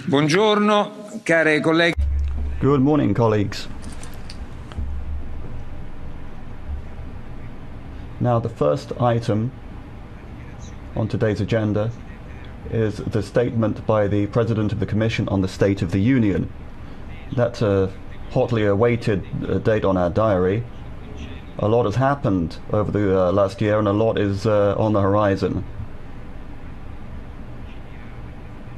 Buongiorno, care colleghe. Good morning, colleagues. Now, the first item on today's agenda is the statement by the President of the Commission on the State of the Union. That's a hotly awaited date on our diary. A lot has happened over the last year, and a lot is on the horizon.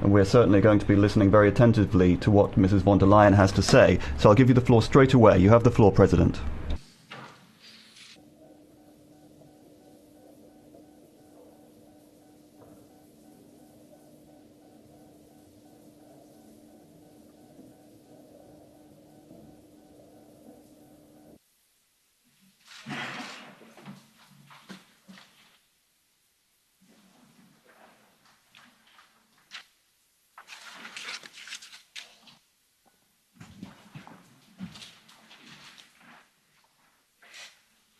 And we're certainly going to be listening very attentively to what Mrs. von der Leyen has to say. So I'll give you the floor straight away. You have the floor, President.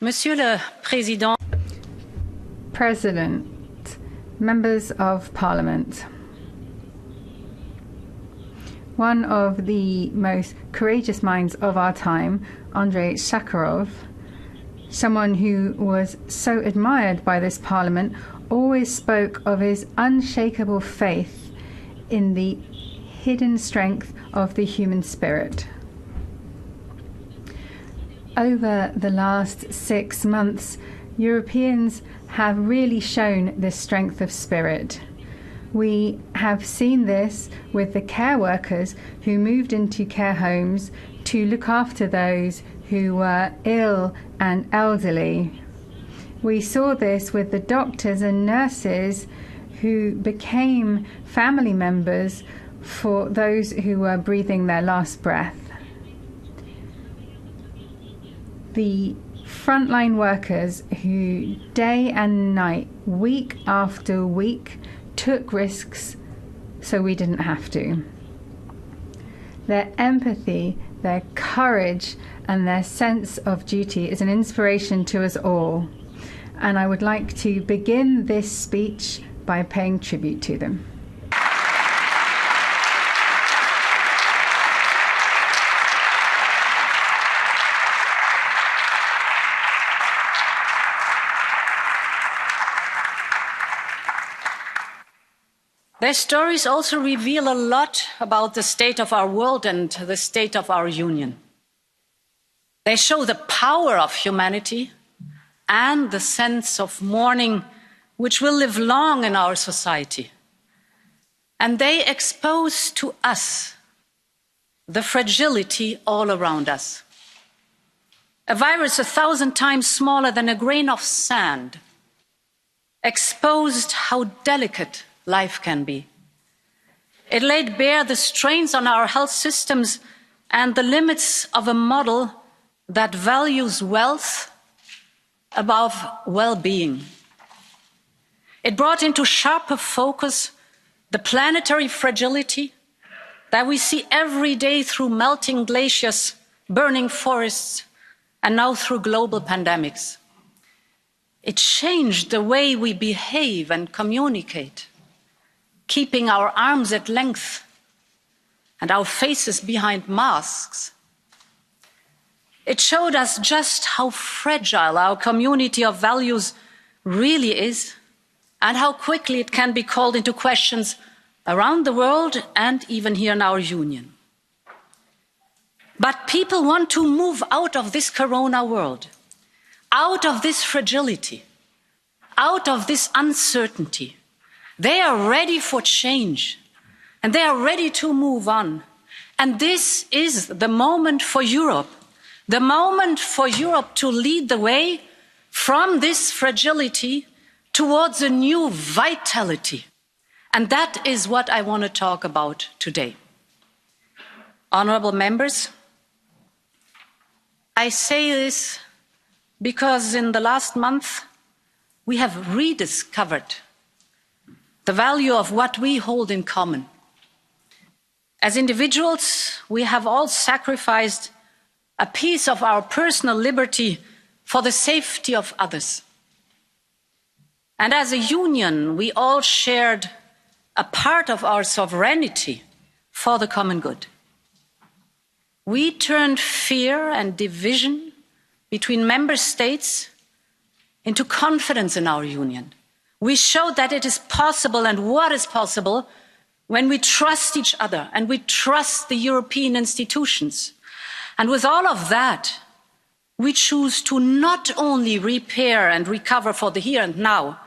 Monsieur le Président, President, members of Parliament. One of the most courageous minds of our time, Andrei Sakharov, someone who was so admired by this Parliament, always spoke of his unshakable faith in the hidden strength of the human spirit. Over the last 6 months, Europeans have really shown this strength of spirit. We have seen this with the care workers who moved into care homes to look after those who were ill and elderly. We saw this with the doctors and nurses who became family members for those who were breathing their last breath. The frontline workers who day and night, week after week, took risks so we didn't have to. Their empathy, their courage, and their sense of duty is an inspiration to us all. And I would like to begin this speech by paying tribute to them. their stories also reveal a lot about the state of our world and the state of our Union. They show the power of humanity and the sense of mourning which will live long in our society. And they expose to us the fragility all around us. A virus 1,000 times smaller than a grain of sand exposed how delicate life can be. It laid bare the strains on our health systems and the limits of a model that values wealth above well-being. It brought into sharper focus the planetary fragility that we see every day through melting glaciers, burning forests, and now through global pandemics. It changed the way we behave and communicate, keeping our arms at length and our faces behind masks. It showed us just how fragile our community of values really is and how quickly it can be called into questions around the world and even here in our Union. But people want to move out of this corona world, out of this fragility, out of this uncertainty. They are ready for change and they are ready to move on. And this is the moment for Europe, the moment for Europe to lead the way from this fragility towards a new vitality. And that is what I want to talk about today. Honourable members, I say this because in the last month we have rediscovered the value of what we hold in common. As individuals, we have all sacrificed a piece of our personal liberty for the safety of others. And as a union, we all shared a part of our sovereignty for the common good. We turned fear and division between member states into confidence in our union. We showed that it is possible and what is possible when we trust each other and we trust the European institutions. And with all of that, we choose to not only repair and recover for the here and now,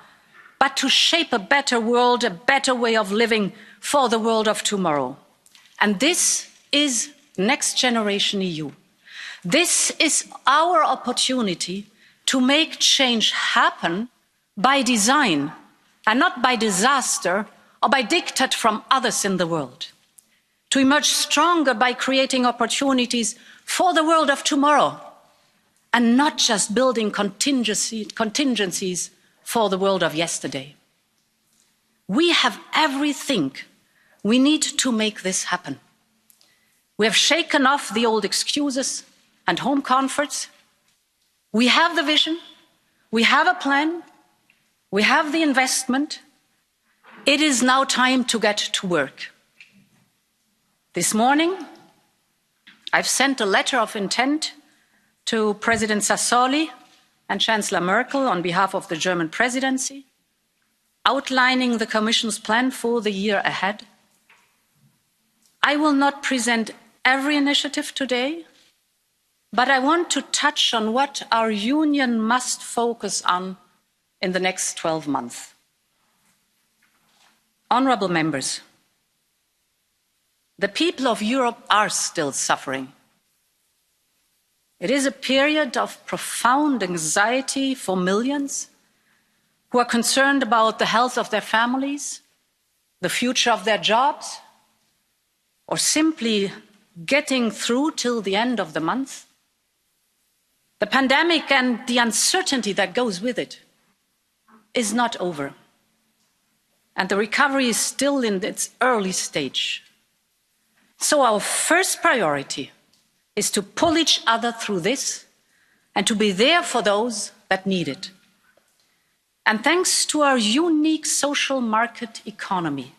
but to shape a better world, a better way of living for the world of tomorrow. And this is Next Generation EU. This is our opportunity to make change happen by design and not by disaster or by diktat from others in the world. To emerge stronger by creating opportunities for the world of tomorrow and not just building contingencies for the world of yesterday. We have everything we need to make this happen. We have shaken off the old excuses and home comforts. We have the vision, we have a plan, we have the investment. It is now time to get to work. This morning, I've sent a letter of intent to President Sassoli and Chancellor Merkel on behalf of the German presidency, outlining the Commission's plan for the year ahead. I will not present every initiative today, but I want to touch on what our union must focus on in the next 12 months. Honourable members, the people of Europe are still suffering. It is a period of profound anxiety for millions who are concerned about the health of their families, the future of their jobs, or simply getting through till the end of the month. The pandemic and the uncertainty that goes with it is not over, and the recovery is still in its early stage. So our first priority is to pull each other through this and to be there for those that need it. And thanks to our unique social market economy,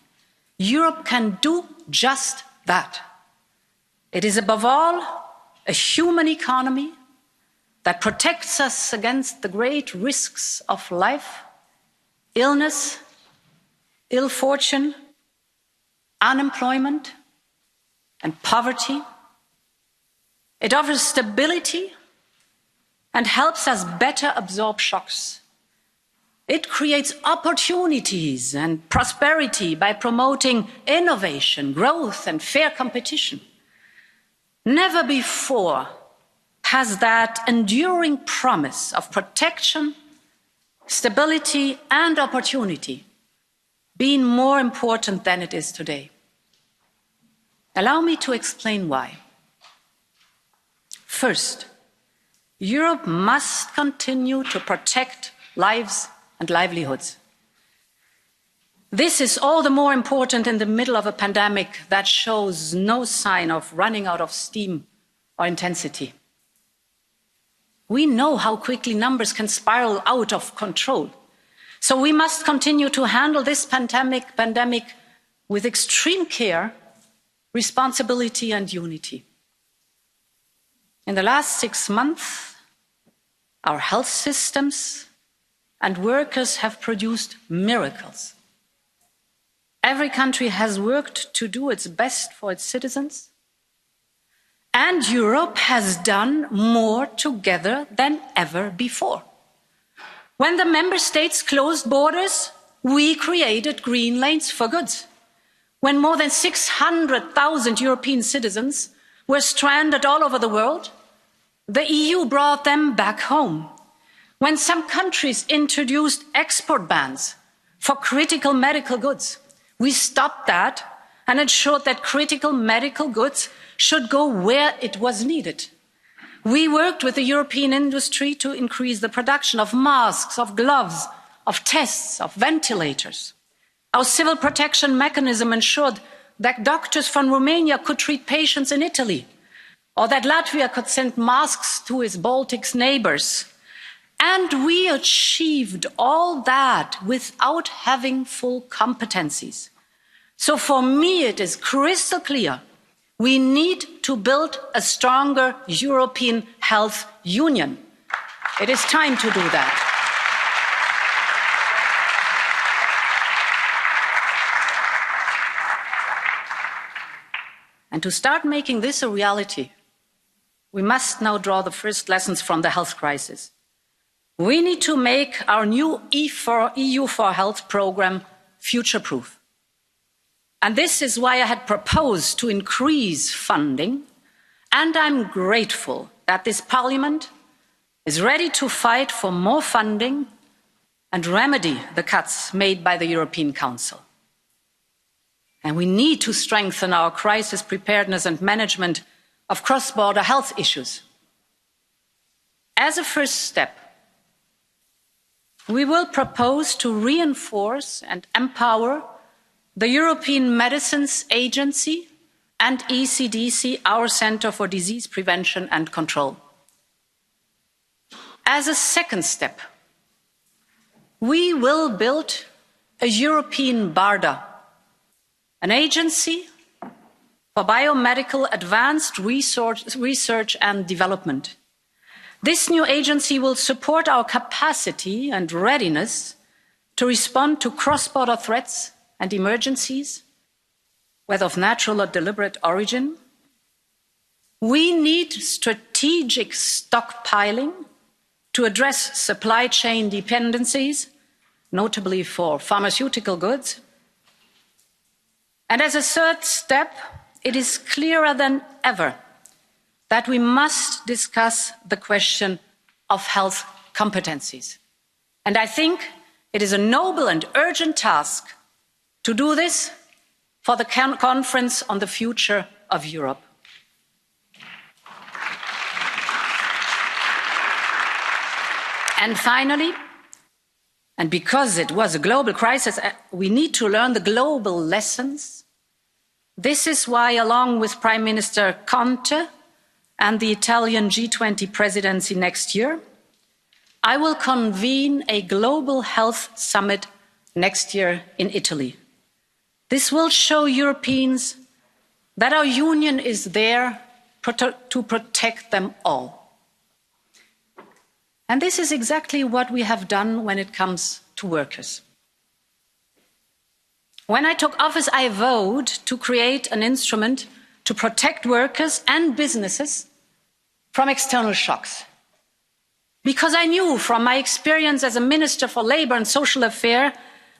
Europe can do just that. It is above all a human economy that protects us against the great risks of life, illness, ill fortune, unemployment, and poverty. It offers stability and helps us better absorb shocks. It creates opportunities and prosperity by promoting innovation, growth, and fair competition. Never before has that enduring promise of protection, stability, and opportunity been more important than it is today. Allow me to explain why. First, Europe must continue to protect lives and livelihoods. This is all the more important in the middle of a pandemic that shows no sign of running out of steam or intensity. We know how quickly numbers can spiral out of control, so we must continue to handle this pandemic with extreme care, responsibility and unity. In the last 6 months, our health systems and workers have produced miracles. Every country has worked to do its best for its citizens, and Europe has done more together than ever before. When the member states closed borders, we created green lanes for goods. When more than 600,000 European citizens were stranded all over the world, the EU brought them back home. When some countries introduced export bans for critical medical goods, we stopped that and ensured that critical medical goods should go where it was needed. We worked with the European industry to increase the production of masks, of gloves, of tests, of ventilators. Our civil protection mechanism ensured that doctors from Romania could treat patients in Italy, or that Latvia could send masks to its Baltic neighbours. And we achieved all that without having full competencies. So for me, it is crystal clear. We need to build a stronger European health union. It is time to do that. And to start making this a reality, we must now draw the first lessons from the health crisis. We need to make our new EU4Health programme future-proof. And this is why I had proposed to increase funding, and I'm grateful that this Parliament is ready to fight for more funding and remedy the cuts made by the European Council. And we need to strengthen our crisis preparedness and management of cross-border health issues. As a first step, we will propose to reinforce and empower the European Medicines Agency and ECDC, our Centre for Disease Prevention and Control. As a second step, we will build a European BARDA, an agency for biomedical advanced research and development. This new agency will support our capacity and readiness to respond to cross-border threats and emergencies, whether of natural or deliberate origin. We need strategic stockpiling to address supply chain dependencies, notably for pharmaceutical goods. And as a third step, it is clearer than ever that we must discuss the question of health competencies. And I think it is a noble and urgent task to do this for the Conference on the Future of Europe. And finally, and because it was a global crisis, we need to learn the global lessons. This is why, along with Prime Minister Conte and the Italian G20 presidency next year, I will convene a global health summit next year in Italy. This will show Europeans that our union is there to protect them all. And this is exactly what we have done when it comes to workers. When I took office, I vowed to create an instrument to protect workers and businesses from external shocks. Because I knew from my experience as a Minister for Labour and Social Affairs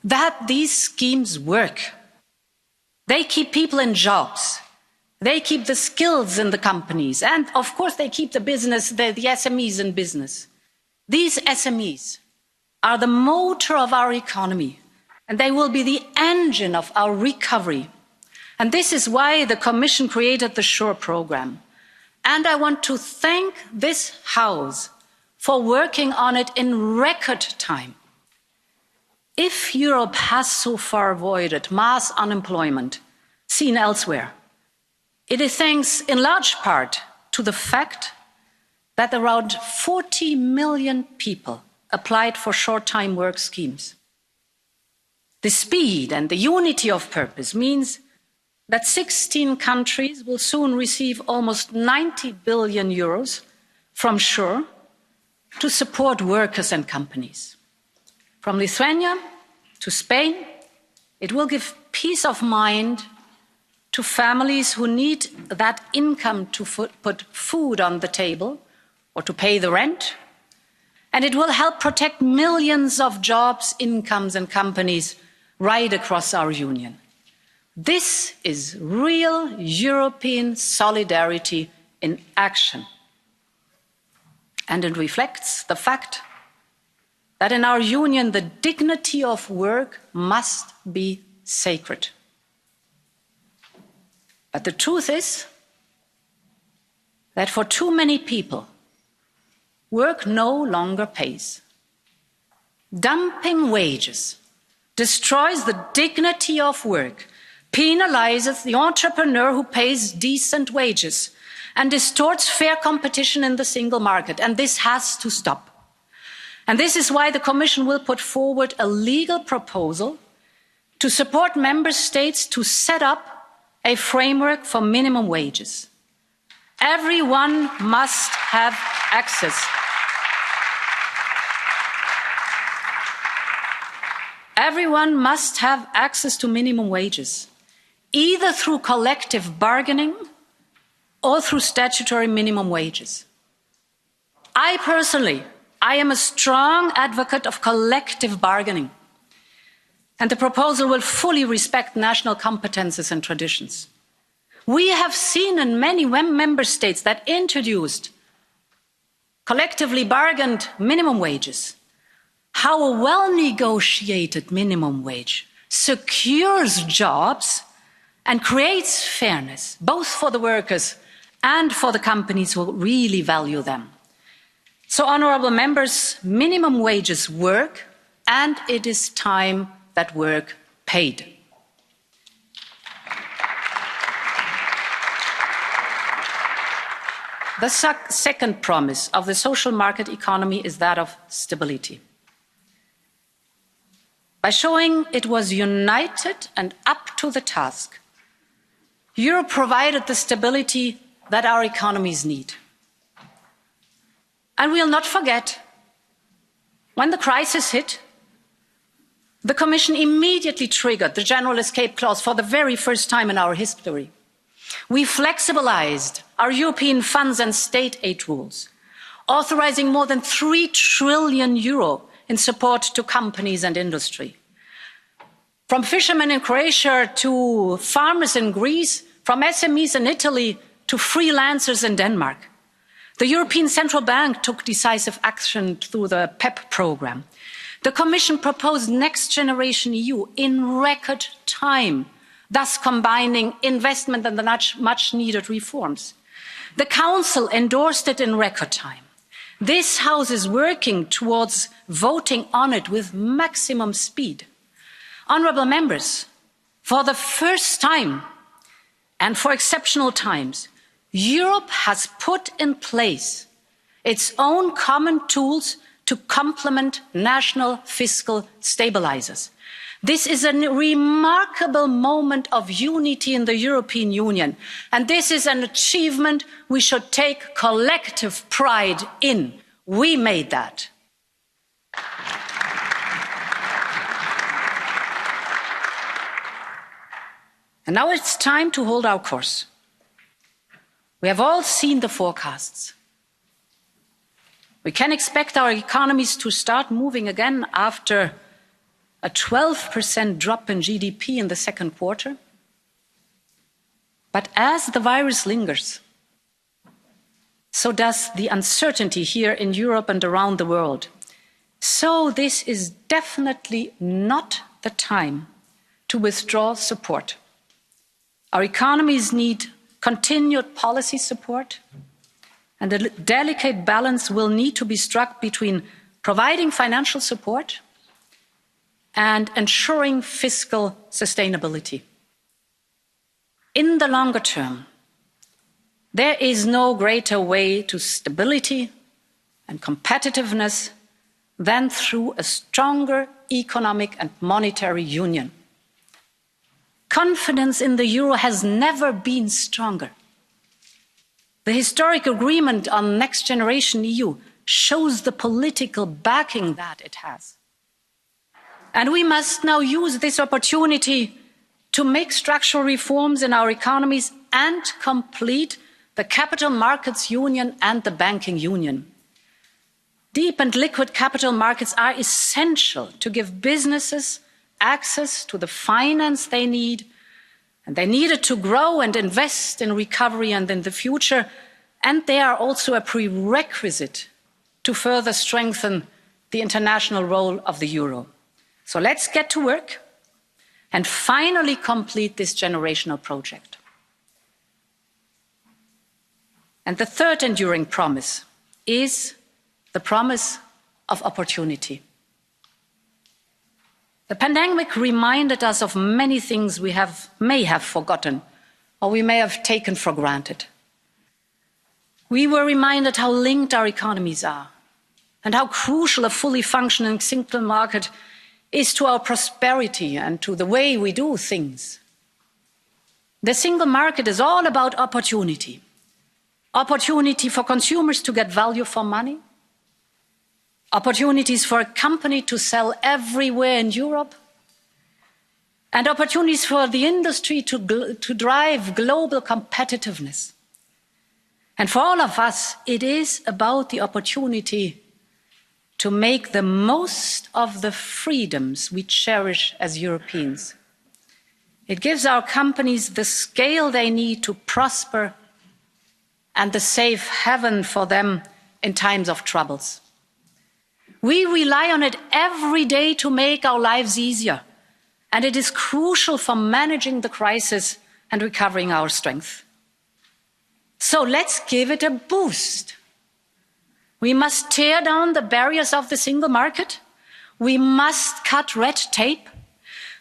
that these schemes work. They keep people in jobs. They keep the skills in the companies. And of course, they keep the business, the SMEs in business. These SMEs are the motor of our economy, and they will be the engine of our recovery. And this is why the Commission created the SURE programme. And I want to thank this House for working on it in record time. If Europe has so far avoided mass unemployment seen elsewhere, it is thanks in large part to the fact that around 40 million people applied for short-time work schemes. The speed and the unity of purpose means that 16 countries will soon receive almost 90 billion euros from SURE to support workers and companies. From Lithuania to Spain, it will give peace of mind to families who need that income to put food on the table or to pay the rent. And it will help protect millions of jobs, incomes and companies right across our union. This is real European solidarity in action. And it reflects the fact that in our union, the dignity of work must be sacred. But the truth is that for too many people, work no longer pays. Dumping wages destroys the dignity of work, penalises the entrepreneur who pays decent wages, and distorts fair competition in the single market. And this has to stop. And this is why the Commission will put forward a legal proposal to support member states to set up a framework for minimum wages. Everyone must have access. Everyone must have access to minimum wages, either through collective bargaining or through statutory minimum wages. I personally am a strong advocate of collective bargaining, and the proposal will fully respect national competences and traditions. We have seen in many member states that introduced collectively bargained minimum wages how a well-negotiated minimum wage secures jobs and creates fairness, both for the workers and for the companies who really value them. So, honourable members, minimum wages work, and it is time that work paid. The second promise of the social market economy is that of stability. By showing it was united and up to the task, Europe provided the stability that our economies need. And we'll not forget, when the crisis hit, the Commission immediately triggered the general escape clause for the very first time in our history. We flexibilised our European funds and state aid rules, authorising more than €3 trillion in support to companies and industry. From fishermen in Croatia to farmers in Greece, from SMEs in Italy to freelancers in Denmark. The European Central Bank took decisive action through the PEP programme. The Commission proposed Next Generation EU in record time, thus combining investment and the much needed reforms. The Council endorsed it in record time. This House is working towards voting on it with maximum speed. Honourable members, for the first time and for exceptional times, Europe has put in place its own common tools to complement national fiscal stabilisers. This is a remarkable moment of unity in the European Union, and this is an achievement we should take collective pride in. We made that. And now it's time to hold our course. We have all seen the forecasts. We can expect our economies to start moving again after a 12% drop in GDP in the second quarter. But as the virus lingers, so does the uncertainty here in Europe and around the world. So this is definitely not the time to withdraw support. Our economies need continued policy support, and a delicate balance will need to be struck between providing financial support and ensuring fiscal sustainability. In the longer term, there is no greater way to stability and competitiveness than through a stronger economic and monetary union. Confidence in the euro has never been stronger. The historic agreement on Next Generation EU shows the political backing that it has. And we must now use this opportunity to make structural reforms in our economies and complete the capital markets union and the banking union. Deep and liquid capital markets are essential to give businesses access to the finance they need, and they need it to grow and invest in recovery and in the future, and they are also a prerequisite to further strengthen the international role of the euro. So let's get to work and finally complete this generational project. And the third enduring promise is the promise of opportunity. The pandemic reminded us of many things we may have forgotten or we may have taken for granted. We were reminded how linked our economies are and how crucial a fully functioning single market is to our prosperity and to the way we do things. The single market is all about opportunity. Opportunity for consumers to get value for money. Opportunities for a company to sell everywhere in Europe. And opportunities for the industry to drive global competitiveness. And for all of us, it is about the opportunity to make the most of the freedoms we cherish as Europeans. It gives our companies the scale they need to prosper and the safe haven for them in times of troubles. We rely on it every day to make our lives easier, and it is crucial for managing the crisis and recovering our strength. So let's give it a boost. We must tear down the barriers of the single market. We must cut red tape.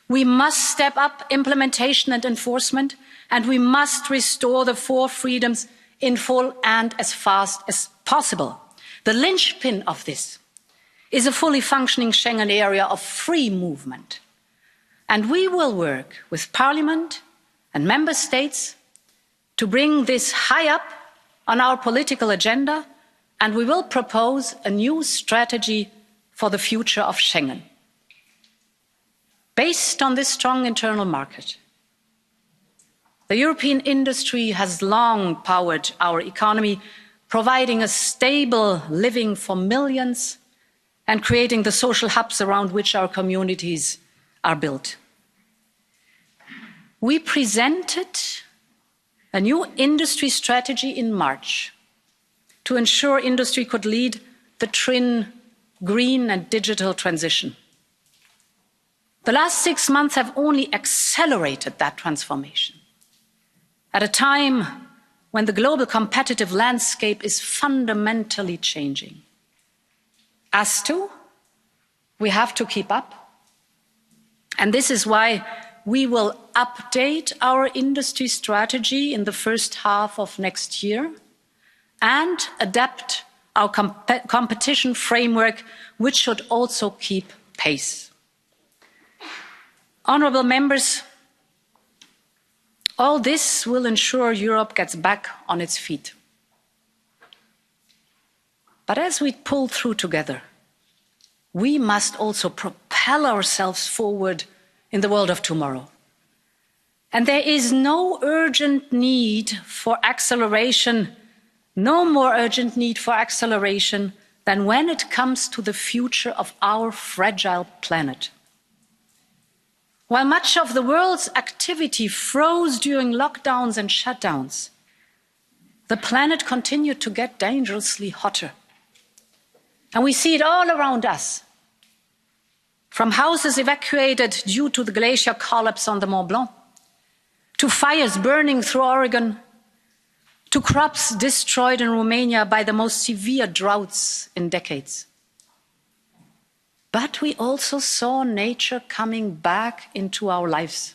We must step up implementation and enforcement, and we must restore the 4 freedoms in full and as fast as possible. The linchpin of this is a fully functioning Schengen area of free movement. And we will work with Parliament and Member States to bring this high up on our political agenda, and we will propose a new strategy for the future of Schengen. Based on this strong internal market, the European industry has long powered our economy, providing a stable living for millions and creating the social hubs around which our communities are built. We presented a new industry strategy in March to ensure industry could lead the twin green and digital transition. The last 6 months have only accelerated that transformation. At a time when the global competitive landscape is fundamentally changing. Us too, we have to keep up. And this is why we will update our industry strategy in the first half of next year and adapt our competition framework, which should also keep pace. Honourable members, all this will ensure Europe gets back on its feet. But as we pull through together, we must also propel ourselves forward in the world of tomorrow. And there is no urgent need for acceleration, no more urgent need for acceleration than when it comes to the future of our fragile planet. While much of the world's activity froze during lockdowns and shutdowns, the planet continued to get dangerously hotter. And we see it all around us. From houses evacuated due to the glacier collapse on the Mont Blanc, to fires burning through Oregon, to crops destroyed in Romania by the most severe droughts in decades. But we also saw nature coming back into our lives.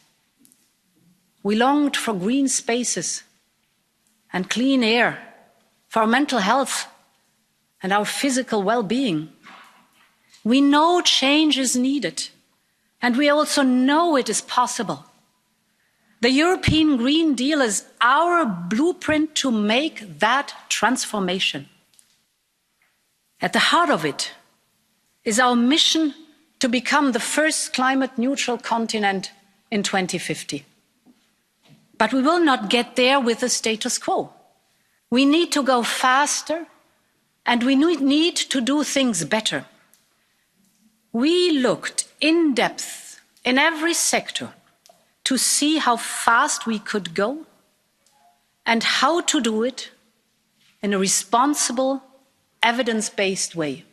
We longed for green spaces and clean air, for our mental health and our physical well-being. We know change is needed, and we also know it is possible. The European Green Deal is our blueprint to make that transformation. At the heart of it is our mission to become the first climate-neutral continent in 2050. But we will not get there with the status quo. We need to go faster, and we need to do things better. We looked in depth in every sector to see how fast we could go and how to do it in a responsible, evidence-based way.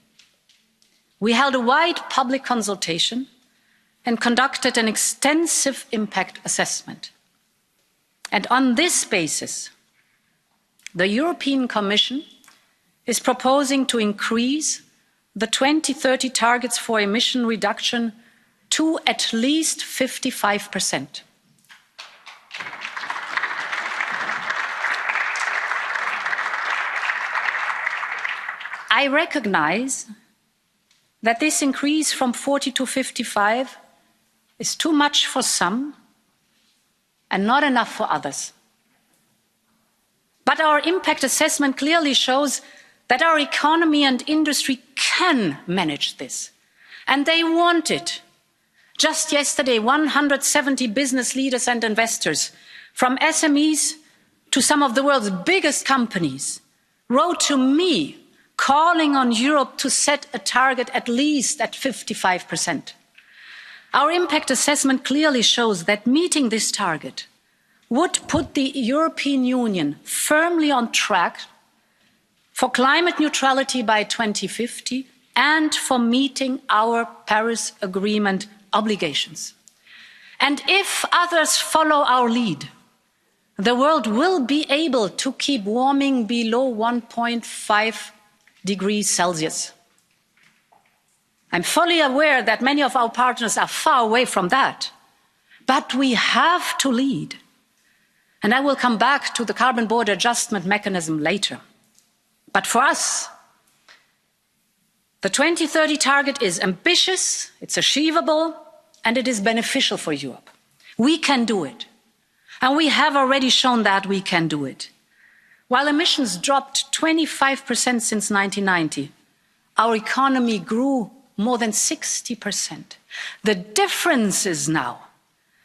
We held a wide public consultation and conducted an extensive impact assessment. And on this basis, the European Commission is proposing to increase the 2030 targets for emission reduction to at least 55%. I recognise that this increase from 40 to 55 is too much for some and not enough for others. But our impact assessment clearly shows that our economy and industry can manage this, and they want it. Just yesterday, 170 business leaders and investors, from SMEs to some of the world's biggest companies, wrote to me calling on Europe to set a target at least at 55%. Our impact assessment clearly shows that meeting this target would put the European Union firmly on track for climate neutrality by 2050 and for meeting our Paris Agreement obligations. And if others follow our lead, the world will be able to keep warming below 1.5 degrees Celsius. I'm fully aware that many of our partners are far away from that, but we have to lead. And I will come back to the carbon border adjustment mechanism later. But for us, the 2030 target is ambitious, it's achievable, and it is beneficial for Europe. We can do it. And we have already shown that we can do it. While emissions dropped 25% since 1990, our economy grew more than 60%. The difference is now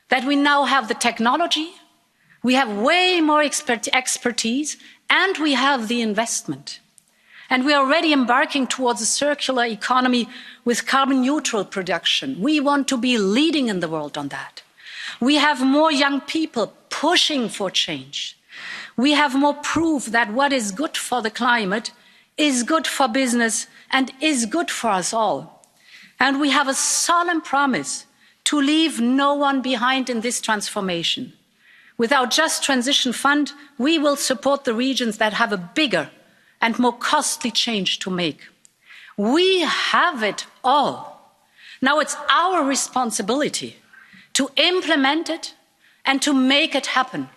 that we now have the technology, we have way more expertise, and we have the investment. And we are already embarking towards a circular economy with carbon neutral production. We want to be leading in the world on that. We have more young people pushing for change. We have more proof that what is good for the climate is good for business and is good for us all. And we have a solemn promise to leave no one behind in this transformation. With our Just Transition Fund, we will support the regions that have a bigger and more costly change to make. We have it all. Now it's our responsibility to implement it and to make it happen.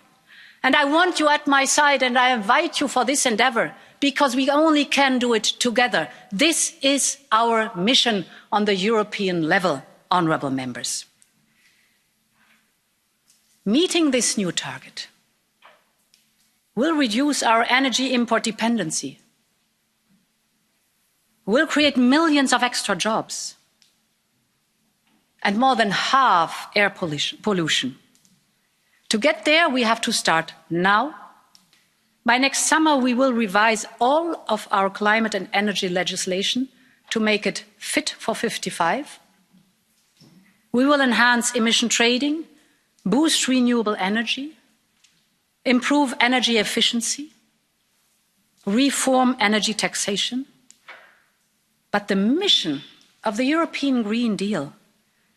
And I want you at my side, and I invite you for this endeavour, because we only can do it together. This is our mission on the European level, honourable members. Meeting this new target will reduce our energy import dependency, will create millions of extra jobs, and more than halve air pollution. To get there, we have to start now. By next summer, we will revise all of our climate and energy legislation to make it fit for 55. We will enhance emission trading, boost renewable energy, improve energy efficiency, reform energy taxation. But the mission of the European Green Deal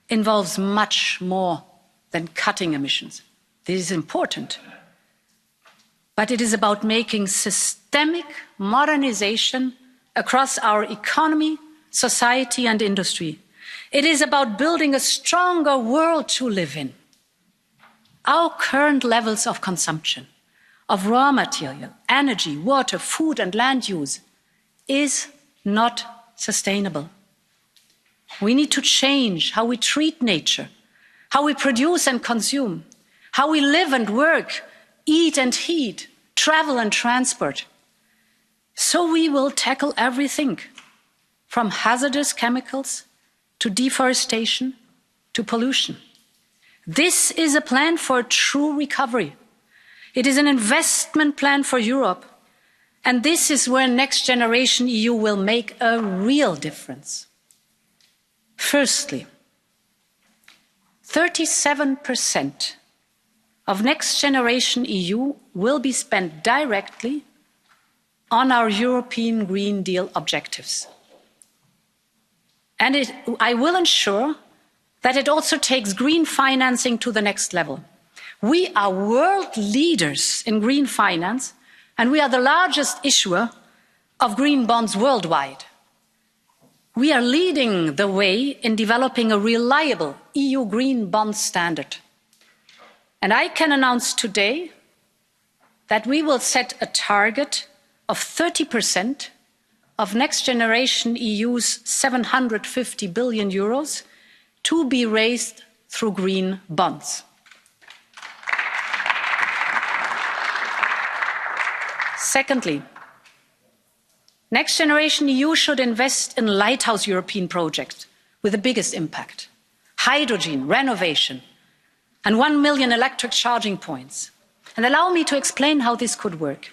involves much more than cutting emissions. This is important. But it is about making systemic modernization across our economy, society and industry. It is about building a stronger world to live in. Our current levels of consumption of raw material, energy, water, food and land use is not sustainable. We need to change how we treat nature, how we produce and consume, how we live and work, eat and heat, travel and transport. So we will tackle everything from hazardous chemicals to deforestation to pollution. This is a plan for a true recovery. It is an investment plan for Europe. And this is where Next Generation EU will make a real difference. Firstly, 37% of Next Generation EU will be spent directly on our European Green Deal objectives. And I will ensure that it also takes green financing to the next level. We are world leaders in green finance, and we are the largest issuer of green bonds worldwide. We are leading the way in developing a reliable EU green bond standard. And I can announce today that we will set a target of 30% of Next Generation EU's €750 billion to be raised through green bonds. Secondly, Next Generation EU should invest in lighthouse European projects with the biggest impact: hydrogen, renovation, and 1 million electric charging points. And allow me to explain how this could work.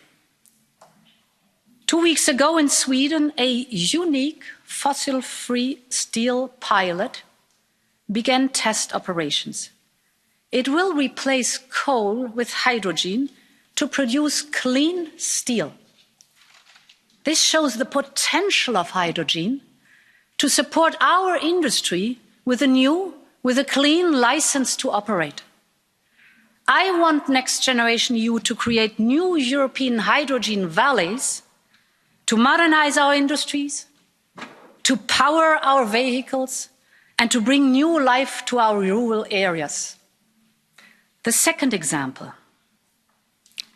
2 weeks ago in Sweden, a unique fossil-free steel pilot began test operations. It will replace coal with hydrogen to produce clean steel. This shows the potential of hydrogen to support our industry with a clean license to operate. I want Next Generation EU to create new European hydrogen valleys, to modernize our industries, to power our vehicles, and to bring new life to our rural areas. The second example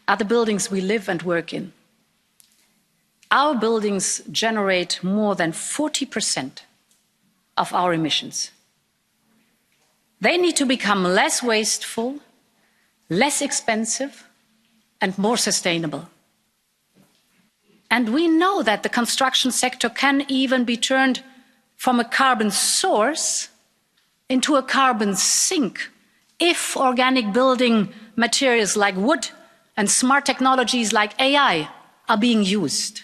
are the buildings we live and work in. Our buildings generate more than 40% of our emissions. They need to become less wasteful, less expensive, and more sustainable. And we know that the construction sector can even be turned from a carbon source into a carbon sink if organic building materials like wood and smart technologies like AI are being used.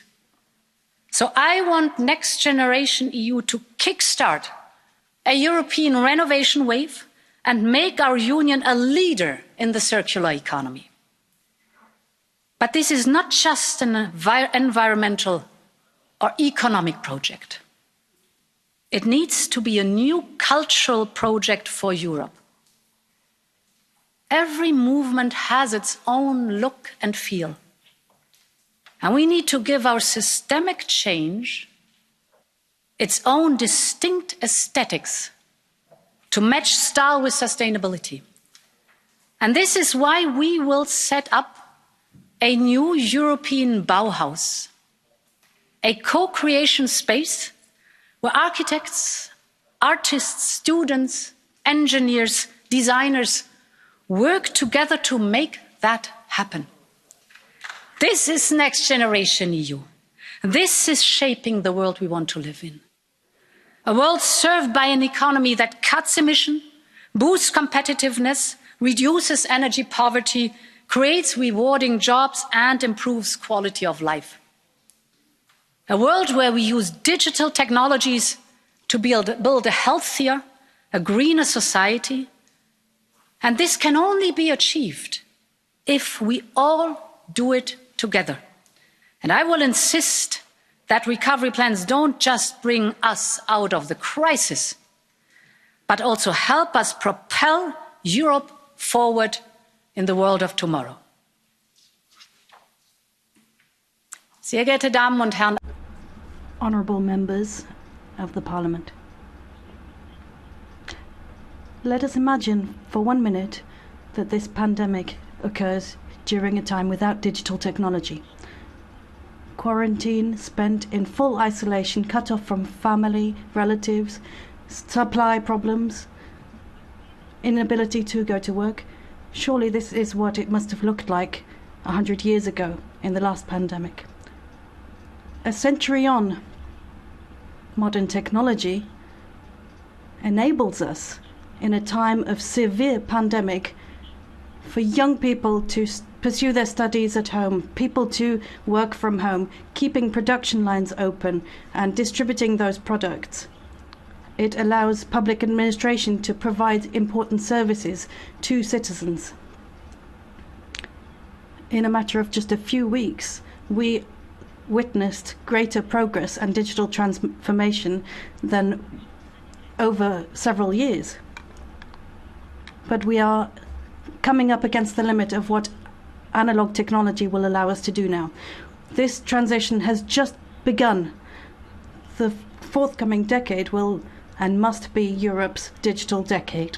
So I want Next Generation EU to kickstart a European renovation wave and make our union a leader in the circular economy. But this is not just an environmental or economic project. It needs to be a new cultural project for Europe. Every movement has its own look and feel. And we need to give our systemic change its own distinct aesthetics to match style with sustainability. And this is why we will set up a new European Bauhaus, a co-creation space where architects, artists, students, engineers, designers work together to make that happen. This is Next Generation EU. This is shaping the world we want to live in. A world served by an economy that cuts emission, boosts competitiveness, reduces energy poverty, creates rewarding jobs and improves quality of life. A world where we use digital technologies to build a healthier, a greener society. And this can only be achieved if we all do it together. And I will insist that recovery plans don't just bring us out of the crisis, but also help us propel Europe forward in the world of tomorrow. Sehr geehrte Damen und Herren, honourable members of the Parliament. Let us imagine for 1 minute that this pandemic occurs during a time without digital technology. Quarantine, spent in full isolation, cut off from family, relatives, supply problems, inability to go to work. Surely this is what it must have looked like 100 years ago in the last pandemic. A century on, modern technology enables us in a time of severe pandemic for young people to pursue their studies at home, people to work from home, keeping production lines open and distributing those products. It allows public administration to provide important services to citizens. In a matter of just a few weeks, we witnessed greater progress and digital transformation than over several years. But we are coming up against the limit of what analog technology will allow us to do now. This transition has just begun. The forthcoming decade will and must be Europe's digital decade.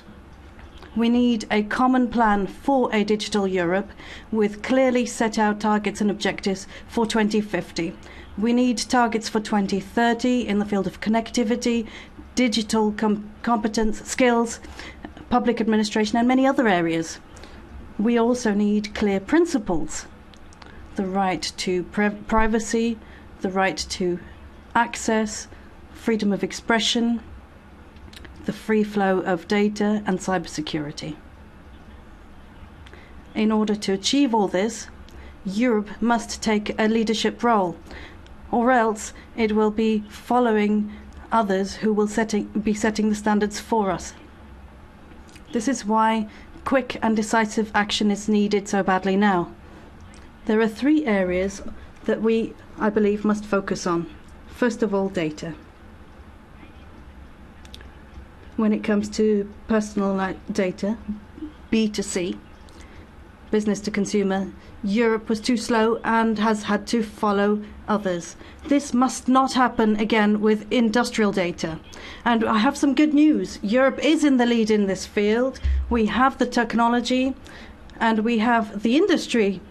We need a common plan for a digital Europe with clearly set out targets and objectives for 2050. We need targets for 2030 in the field of connectivity, digital competence, skills, public administration, and many other areas. We also need clear principles: the right to privacy, the right to access, freedom of expression, the free flow of data, and cybersecurity. In order to achieve all this, Europe must take a leadership role, or else it will be following others who will be setting the standards for us. This is why quick and decisive action is needed so badly now. There are 3 areas that we, I believe, must focus on. First of all, data. When it comes to personal data, B2C, business to consumer, Europe was too slow and has had to follow others. This must not happen again with industrial data. And I have some good news. Europe is in the lead in this field. We have the technology and we have the industry.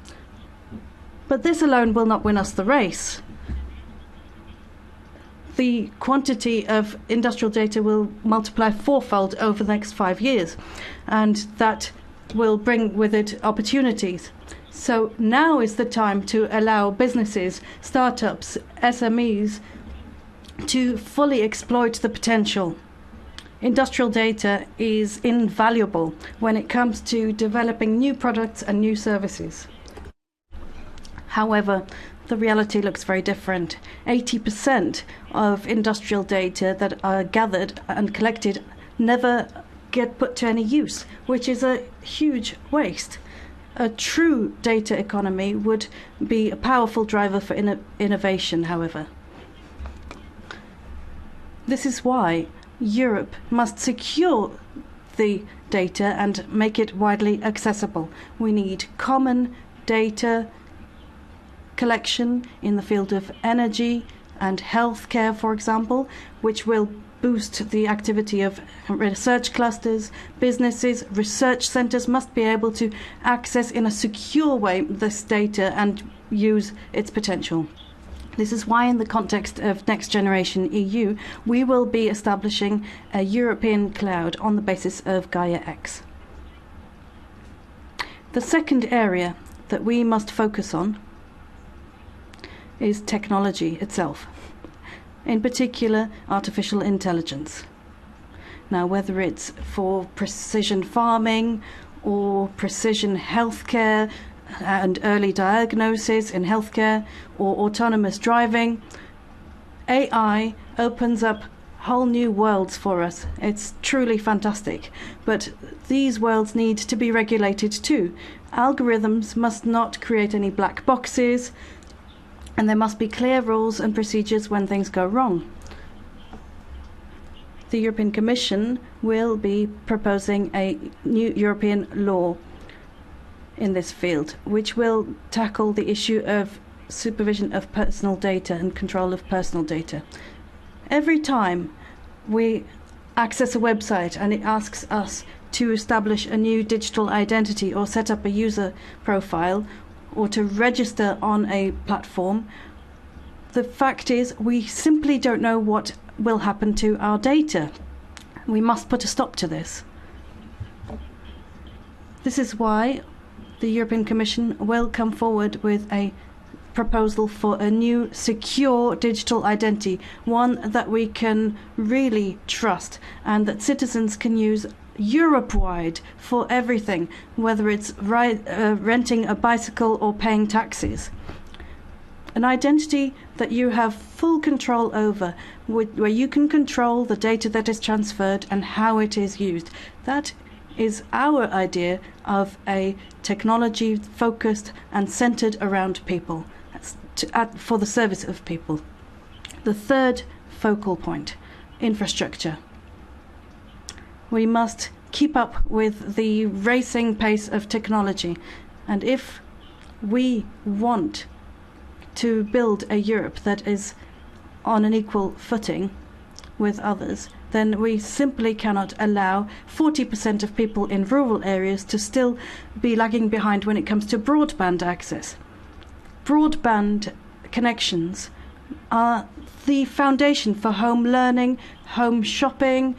But this alone will not win us the race. The quantity of industrial data will multiply 4-fold over the next 5 years, and that will bring with it opportunities. So now is the time to allow businesses, startups, SMEs to fully exploit the potential. Industrial data is invaluable when it comes to developing new products and new services. However, the reality looks very different. 80% of industrial data that are gathered and collected never get put to any use, which is a huge waste. A true data economy would be a powerful driver for innovation, however. This is why Europe must secure the data and make it widely accessible. We need common data collection in the field of energy and healthcare, for example, which will boost the activity of research clusters. Businesses, research centers must be able to access in a secure way this data and use its potential. This is why, in the context of Next Generation EU, we will be establishing a European cloud on the basis of Gaia X. The second area that we must focus on is technology itself, in particular artificial intelligence. Now, whether it's for precision farming or precision healthcare and early diagnosis in healthcare or autonomous driving, AI opens up whole new worlds for us. It's truly fantastic. But these worlds need to be regulated too. Algorithms must not create any black boxes, and there must be clear rules and procedures when things go wrong. The European Commission will be proposing a new European law in this field, which will tackle the issue of supervision of personal data and control of personal data. Every time we access a website and it asks us to establish a new digital identity or set up a user profile or to register on a platform, the fact is we simply don't know what will happen to our data. We must put a stop to this. This is why the European Commission will come forward with a proposal for a new secure digital identity, one that we can really trust and that citizens can use Europe-wide for everything, whether it's renting a bicycle or paying taxes. An identity that you have full control over, where you can control the data that is transferred and how it is used. That is our idea of a technology focused and centered around people, for the service of people. The third focal point, infrastructure. We must keep up with the racing pace of technology, and if we want to build a Europe that is on an equal footing with others, then we simply cannot allow 40% of people in rural areas to still be lagging behind when it comes to broadband access. Broadband connections are the foundation for home learning, home shopping,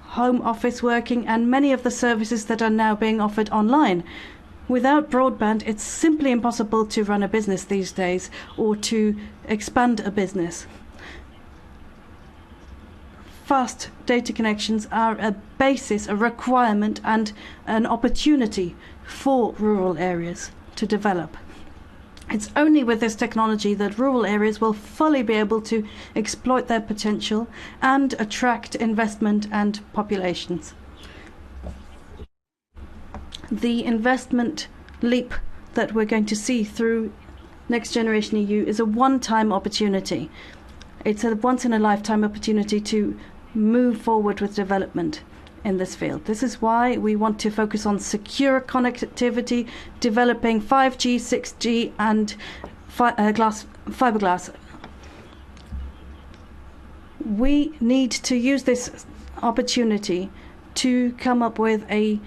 home office working, and many of the services that are now being offered online. Without broadband, it's simply impossible to run a business these days or to expand a business. Fast data connections are a basis, a requirement, and an opportunity for rural areas to develop. It's only with this technology that rural areas will fully be able to exploit their potential and attract investment and populations. The investment leap that we're going to see through Next Generation EU is a one-time opportunity. It's a once-in-a-lifetime opportunity to move forward with development in this field. This is why we want to focus on secure connectivity, developing 5G, 6G and fiberglass. We need to use this opportunity to come up with a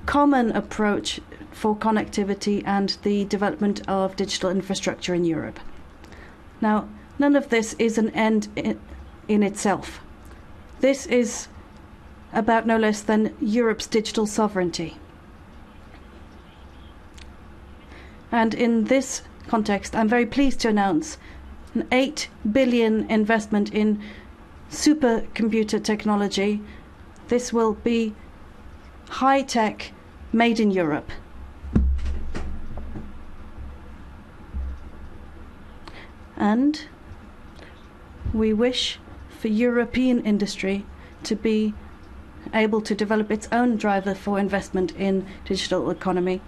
common approach for connectivity and the development of digital infrastructure in Europe. Now, none of this is an end in itself. This is about no less than Europe's digital sovereignty. And in this context, I'm very pleased to announce an 8 billion investment in supercomputer technology. This will be high-tech, made in Europe. And we wish for European industry to be able to develop its own driver for investment in digital economy,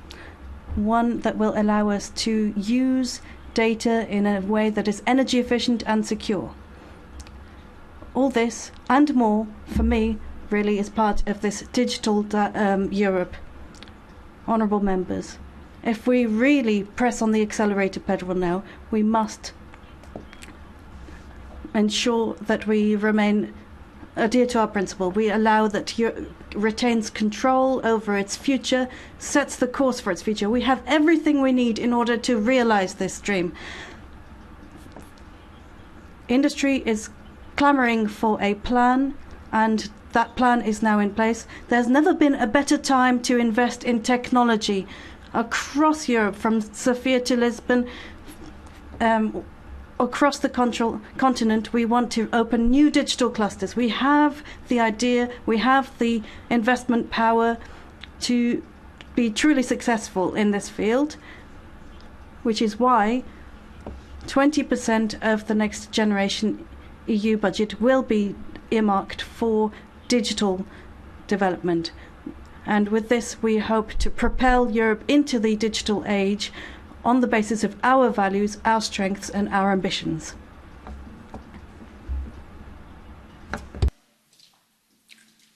one that will allow us to use data in a way that is energy efficient and secure. All this and more, for me, really is part of this digital Europe. Honourable members, if we really press on the accelerator pedal now, we must ensure that we remain adhere to our principle. We allow that Europe retains control over its future, sets the course for its future. We have everything we need in order to realise this dream. Industry is clamouring for a plan, and that plan is now in place. There's never been a better time to invest in technology across Europe, from Sofia to Lisbon. Across the continent, we want to open new digital clusters. We have the idea, we have the investment power to be truly successful in this field, which is why 20% of the Next Generation EU budget will be earmarked for digital development. And with this, we hope to propel Europe into the digital age on the basis of our values, our strengths and our ambitions.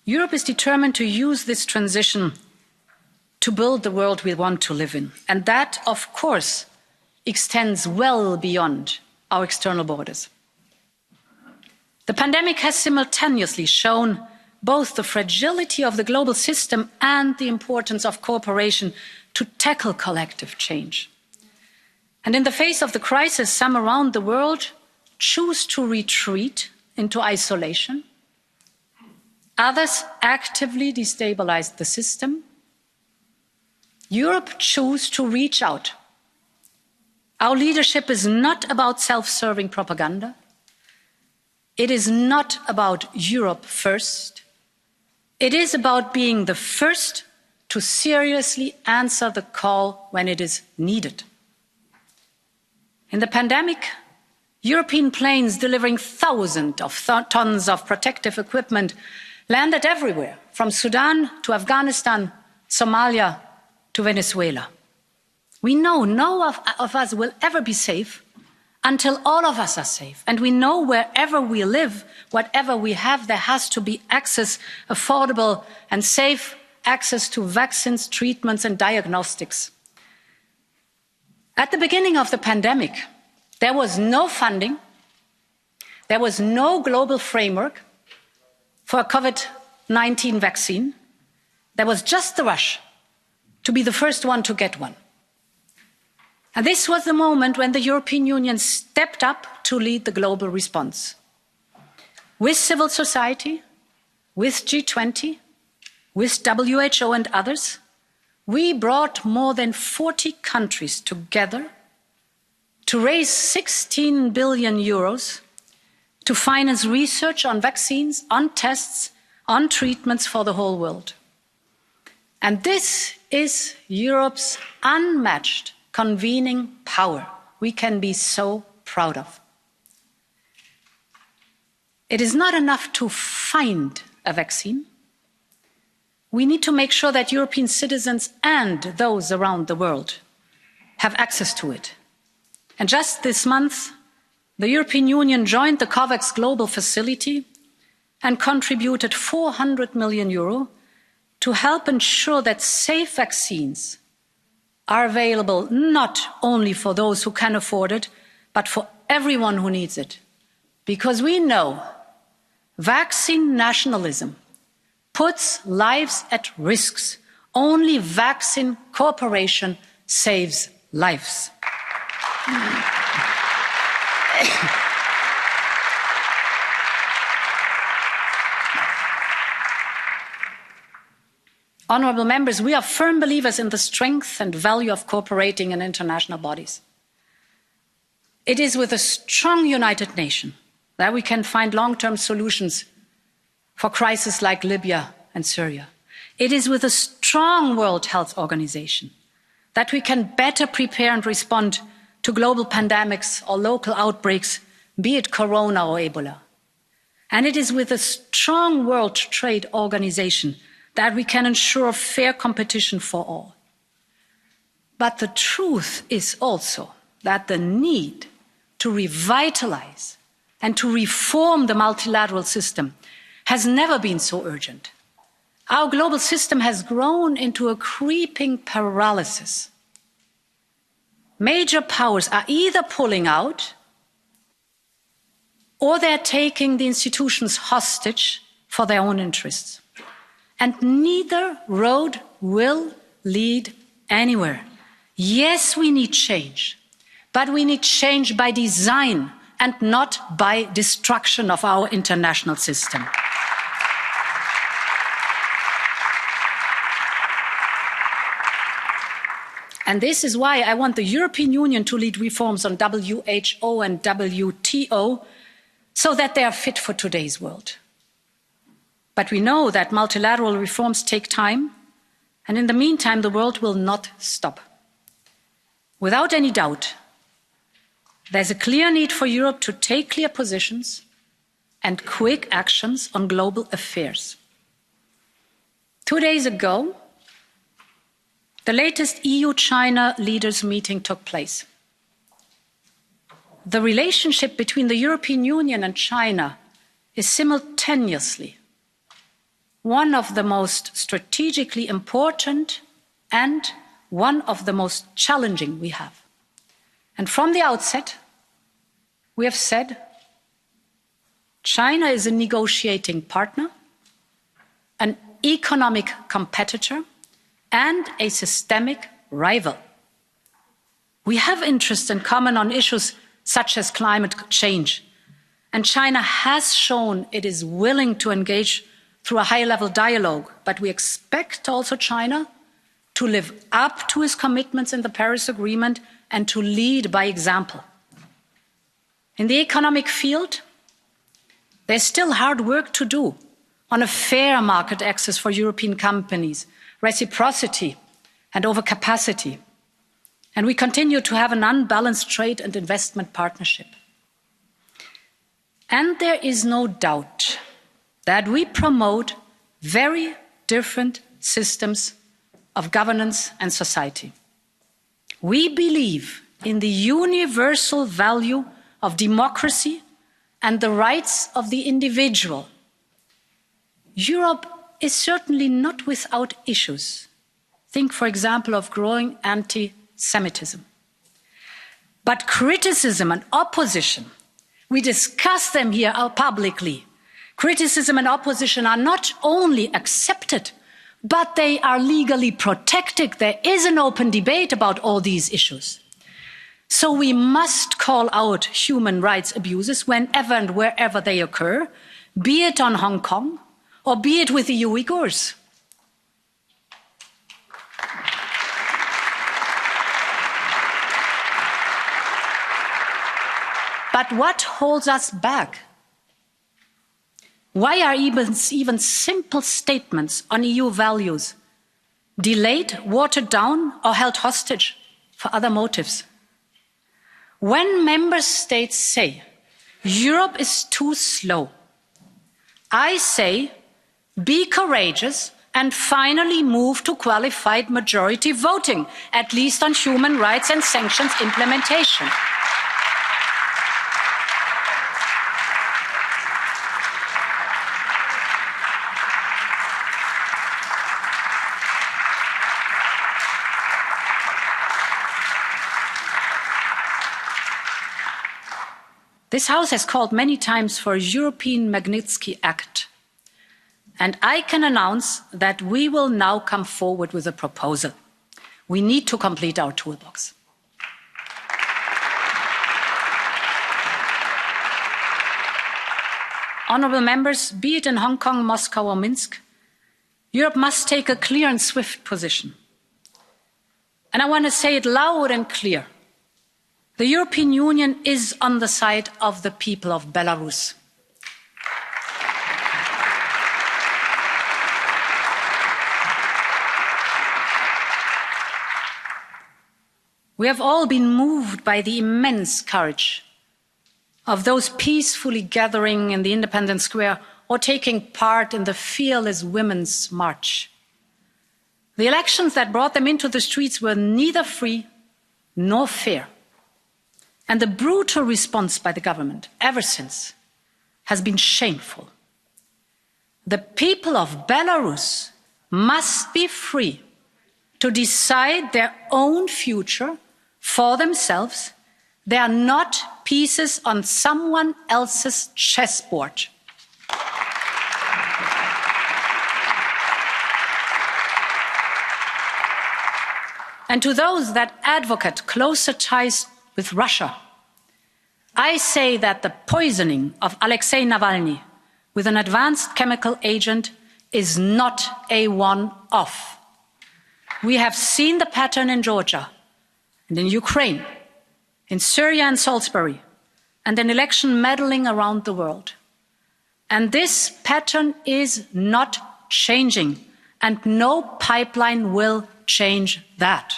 Europe is determined to use this transition to build the world we want to live in. And that, of course, extends well beyond our external borders. The pandemic has simultaneously shown both the fragility of the global system and the importance of cooperation to tackle collective change. And in the face of the crisis, some around the world choose to retreat into isolation. Others actively destabilize the system. Europe chooses to reach out. Our leadership is not about self-serving propaganda. It is not about Europe first. It is about being the first to seriously answer the call when it is needed. In the pandemic, European planes delivering thousands of tons of protective equipment landed everywhere, from Sudan to Afghanistan, Somalia to Venezuela. We know none of us will ever be safe until all of us are safe. And we know wherever we live, whatever we have, there has to be access, affordable and safe access to vaccines, treatments and diagnostics. At the beginning of the pandemic, there was no funding, there was no global framework for a COVID-19 vaccine, there was just the rush to be the first one to get one. And this was the moment when the European Union stepped up to lead the global response. With civil society, with G20, with WHO and others, we brought more than 40 countries together to raise 16 billion euros to finance research on vaccines, on tests, on treatments for the whole world. And this is Europe's unmatched convening power we can be so proud of. It is not enough to find a vaccine. We need to make sure that European citizens and those around the world have access to it. And just this month, the European Union joined the COVAX Global Facility and contributed 400 million euro to help ensure that safe vaccines are available not only for those who can afford it, but for everyone who needs it. Because we know vaccine nationalism puts lives at risk. Only vaccine cooperation saves lives. Honourable members, we are firm believers in the strength and value of cooperating in international bodies. It is with a strong United Nations that we can find long-term solutions for crises like Libya and Syria. It is with a strong World Health Organization that we can better prepare and respond to global pandemics or local outbreaks, be it corona or Ebola. And it is with a strong World Trade Organization that we can ensure fair competition for all. But the truth is also that the need to revitalise and to reform the multilateral system has never been so urgent. Our global system has grown into a creeping paralysis. Major powers are either pulling out or they're taking the institutions hostage for their own interests. And neither road will lead anywhere. Yes, we need change, but we need change by design and not by destruction of our international system. And this is why I want the European Union to lead reforms on WHO and WTO so that they are fit for today's world. But we know that multilateral reforms take time, and in the meantime, the world will not stop. Without any doubt, there's a clear need for Europe to take clear positions and quick actions on global affairs. 2 days ago, the latest EU-China leaders meeting took place. The relationship between the European Union and China is simultaneously one of the most strategically important and one of the most challenging we have. And from the outset, we have said China is a negotiating partner, an economic competitor, and a systemic rival. We have interests in common on issues such as climate change, and China has shown it is willing to engage through a high-level dialogue, but we expect also China to live up to its commitments in the Paris Agreement and to lead by example. In the economic field, there's still hard work to do on a fair market access for European companies, reciprocity and overcapacity. And we continue to have an unbalanced trade and investment partnership. And there is no doubt that we promote very different systems of governance and society. We believe in the universal value of democracy and the rights of the individual. Europe is certainly not without issues. Think, for example, of growing anti-Semitism. But criticism and opposition, we discuss them here publicly. Criticism and opposition are not only accepted, but they are legally protected. There is an open debate about all these issues. So we must call out human rights abuses whenever and wherever they occur, be it on Hong Kong or be it with the Uyghurs. But what holds us back? Why are even simple statements on EU values delayed, watered down, or held hostage for other motives? When member states say Europe is too slow, I say be courageous and finally move to qualified majority voting, at least on human rights and sanctions implementation. This House has called many times for a European Magnitsky Act, and I can announce that we will now come forward with a proposal. We need to complete our toolbox. Honourable members, be it in Hong Kong, Moscow or Minsk, Europe must take a clear and swift position. And I want to say it loud and clear. The European Union is on the side of the people of Belarus. We have all been moved by the immense courage of those peacefully gathering in the Independence Square or taking part in the fearless Women's March. The elections that brought them into the streets were neither free nor fair. And the brutal response by the government ever since has been shameful. The people of Belarus must be free to decide their own future for themselves. They are not pieces on someone else's chessboard. And to those that advocate closer ties with Russia, I say that the poisoning of Alexei Navalny with an advanced chemical agent is not a one-off. We have seen the pattern in Georgia and in Ukraine, in Syria and Salisbury, and in election meddling around the world. And this pattern is not changing, and no pipeline will change that.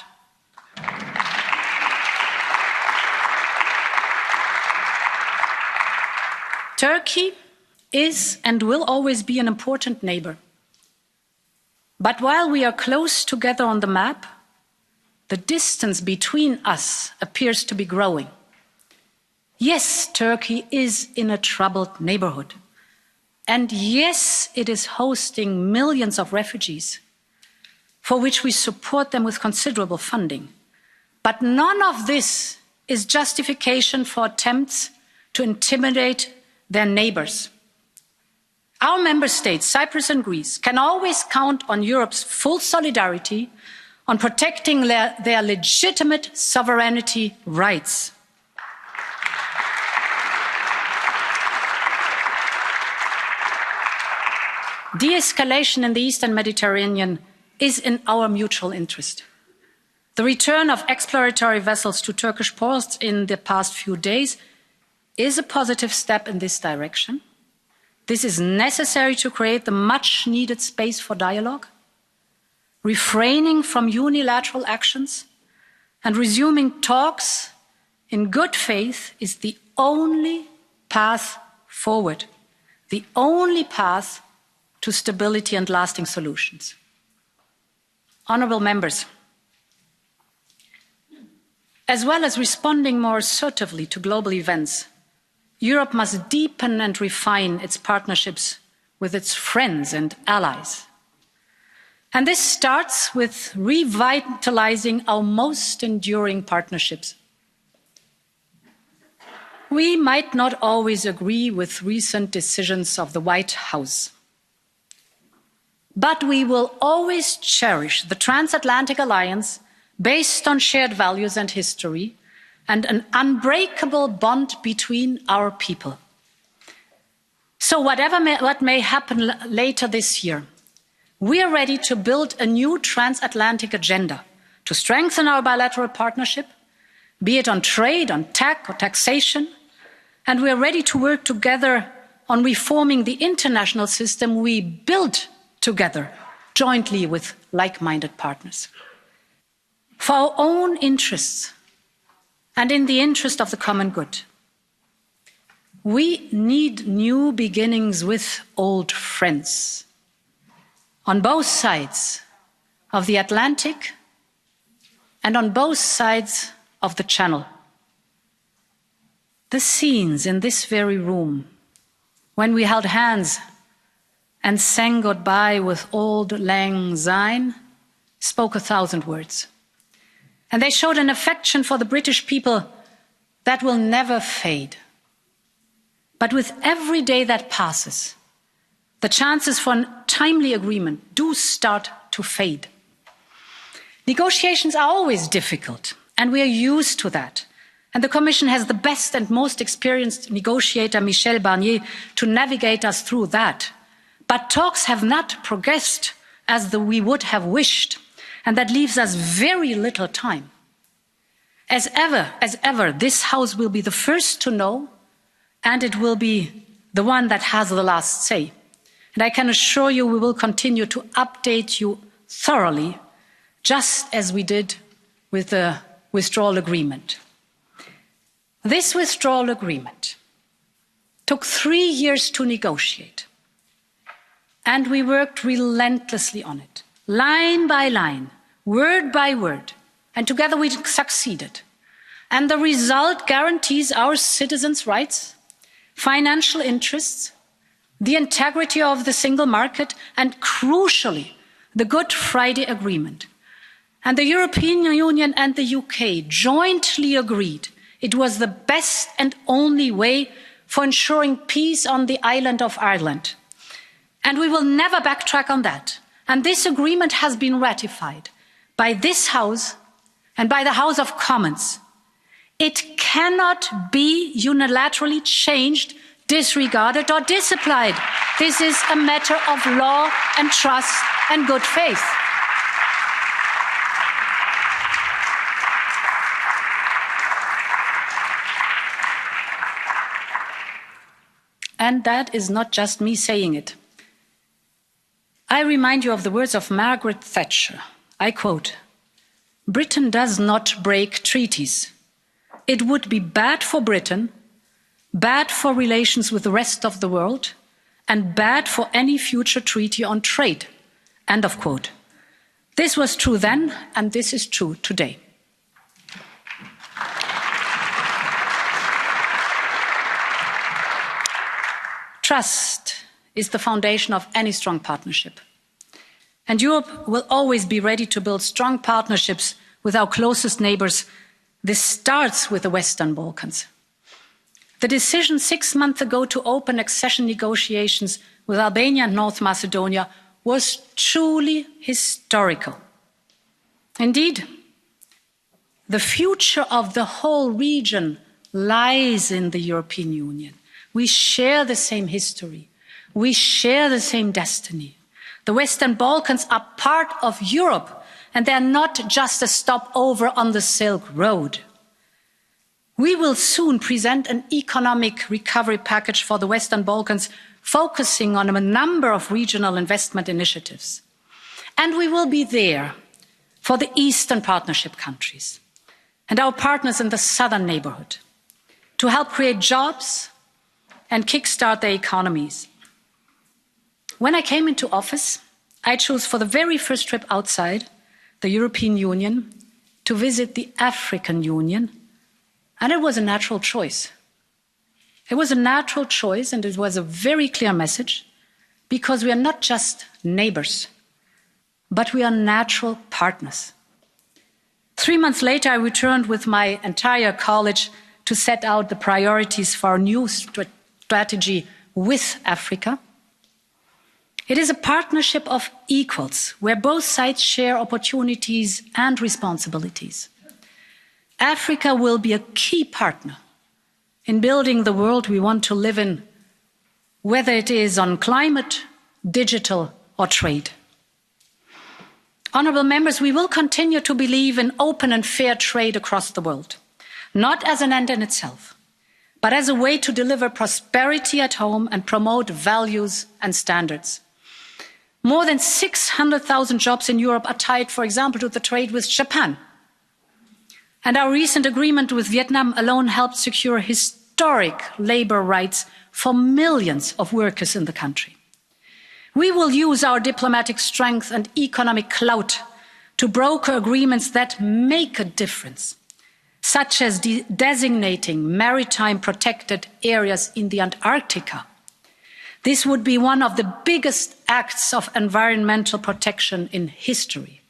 Turkey is and will always be an important neighbour. But while we are close together on the map, the distance between us appears to be growing. Yes, Turkey is in a troubled neighbourhood. And yes, it is hosting millions of refugees, for which we support them with considerable funding. But none of this is justification for attempts to intimidate their neighbours. Our member states, Cyprus and Greece, can always count on Europe's full solidarity on protecting their legitimate sovereignty rights. De-escalation in the Eastern Mediterranean is in our mutual interest. The return of exploratory vessels to Turkish ports in the past few days is a positive step in this direction. This is necessary to create the much needed space for dialogue. Refraining from unilateral actions and resuming talks in good faith is the only path forward, the only path to stability and lasting solutions. Honourable members, as well as responding more assertively to global events, Europe must deepen and refine its partnerships with its friends and allies. And this starts with revitalising our most enduring partnerships. We might not always agree with recent decisions of the White House, but we will always cherish the transatlantic alliance based on shared values and history and an unbreakable bond between our people. So what may happen later this year, we are ready to build a new transatlantic agenda to strengthen our bilateral partnership, be it on trade, on tech or taxation, and we are ready to work together on reforming the international system we built together, jointly with like-minded partners. For our own interests and in the interest of the common good, we need new beginnings with old friends on both sides of the Atlantic and on both sides of the Channel. The scenes in this very room when we held hands and sang goodbye with Auld Lang Syne spoke 1,000 words. And they showed an affection for the British people that will never fade. But with every day that passes, the chances for a timely agreement do start to fade. Negotiations are always difficult, and we are used to that. And the Commission has the best and most experienced negotiator, Michel Barnier, to navigate us through that. But talks have not progressed as we would have wished, and that leaves us very little time. As ever, this House will be the first to know, and it will be the one that has the last say. And I can assure you we will continue to update you thoroughly, just as we did with the withdrawal agreement. This withdrawal agreement took 3 years to negotiate, and we worked relentlessly on it, line by line, word by word, and together we succeeded. And the result guarantees our citizens' rights, financial interests, the integrity of the single market, and crucially, the Good Friday Agreement. And the European Union and the UK jointly agreed it was the best and only way for ensuring peace on the island of Ireland. And we will never backtrack on that. And this agreement has been ratified by this House and by the House of Commons. It cannot be unilaterally changed, disregarded or disapplied. This is a matter of law and trust and good faith. And that is not just me saying it. I remind you of the words of Margaret Thatcher. I quote, "Britain does not break treaties. It would be bad for Britain, bad for relations with the rest of the world, and bad for any future treaty on trade." End of quote. This was true then, and this is true today. Trust is the foundation of any strong partnership. And Europe will always be ready to build strong partnerships with our closest neighbours. This starts with the Western Balkans. The decision 6 months ago to open accession negotiations with Albania and North Macedonia was truly historical. Indeed, the future of the whole region lies in the European Union. We share the same history. We share the same destiny. The Western Balkans are part of Europe, and they are not just a stopover on the Silk Road. We will soon present an economic recovery package for the Western Balkans, focusing on a number of regional investment initiatives. And we will be there for the Eastern Partnership countries and our partners in the Southern neighbourhood to help create jobs and kickstart their economies. When I came into office, I chose for the very first trip outside the European Union to visit the African Union, and it was a natural choice. It was a natural choice, and it was a very clear message, because we are not just neighbours, but we are natural partners. 3 months later, I returned with my entire college to set out the priorities for our new strategy with Africa. It is a partnership of equals, where both sides share opportunities and responsibilities. Africa will be a key partner in building the world we want to live in, whether it is on climate, digital, or trade. Honourable members, we will continue to believe in open and fair trade across the world, not as an end in itself, but as a way to deliver prosperity at home and promote values and standards. More than 600,000 jobs in Europe are tied, for example, to the trade with Japan. And our recent agreement with Vietnam alone helped secure historic labour rights for millions of workers in the country. We will use our diplomatic strength and economic clout to broker agreements that make a difference, such as designating maritime protected areas in the Antarctica. This would be one of the biggest acts of environmental protection in history.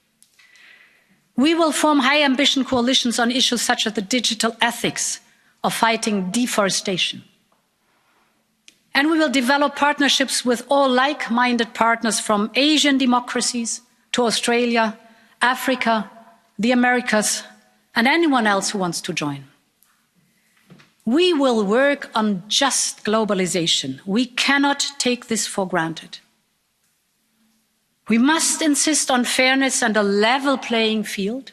We will form high ambition coalitions on issues such as the digital ethics of fighting deforestation. And we will develop partnerships with all like-minded partners from Asian democracies to Australia, Africa, the Americas, and anyone else who wants to join. We will work on just globalization. We cannot take this for granted. We must insist on fairness and a level playing field.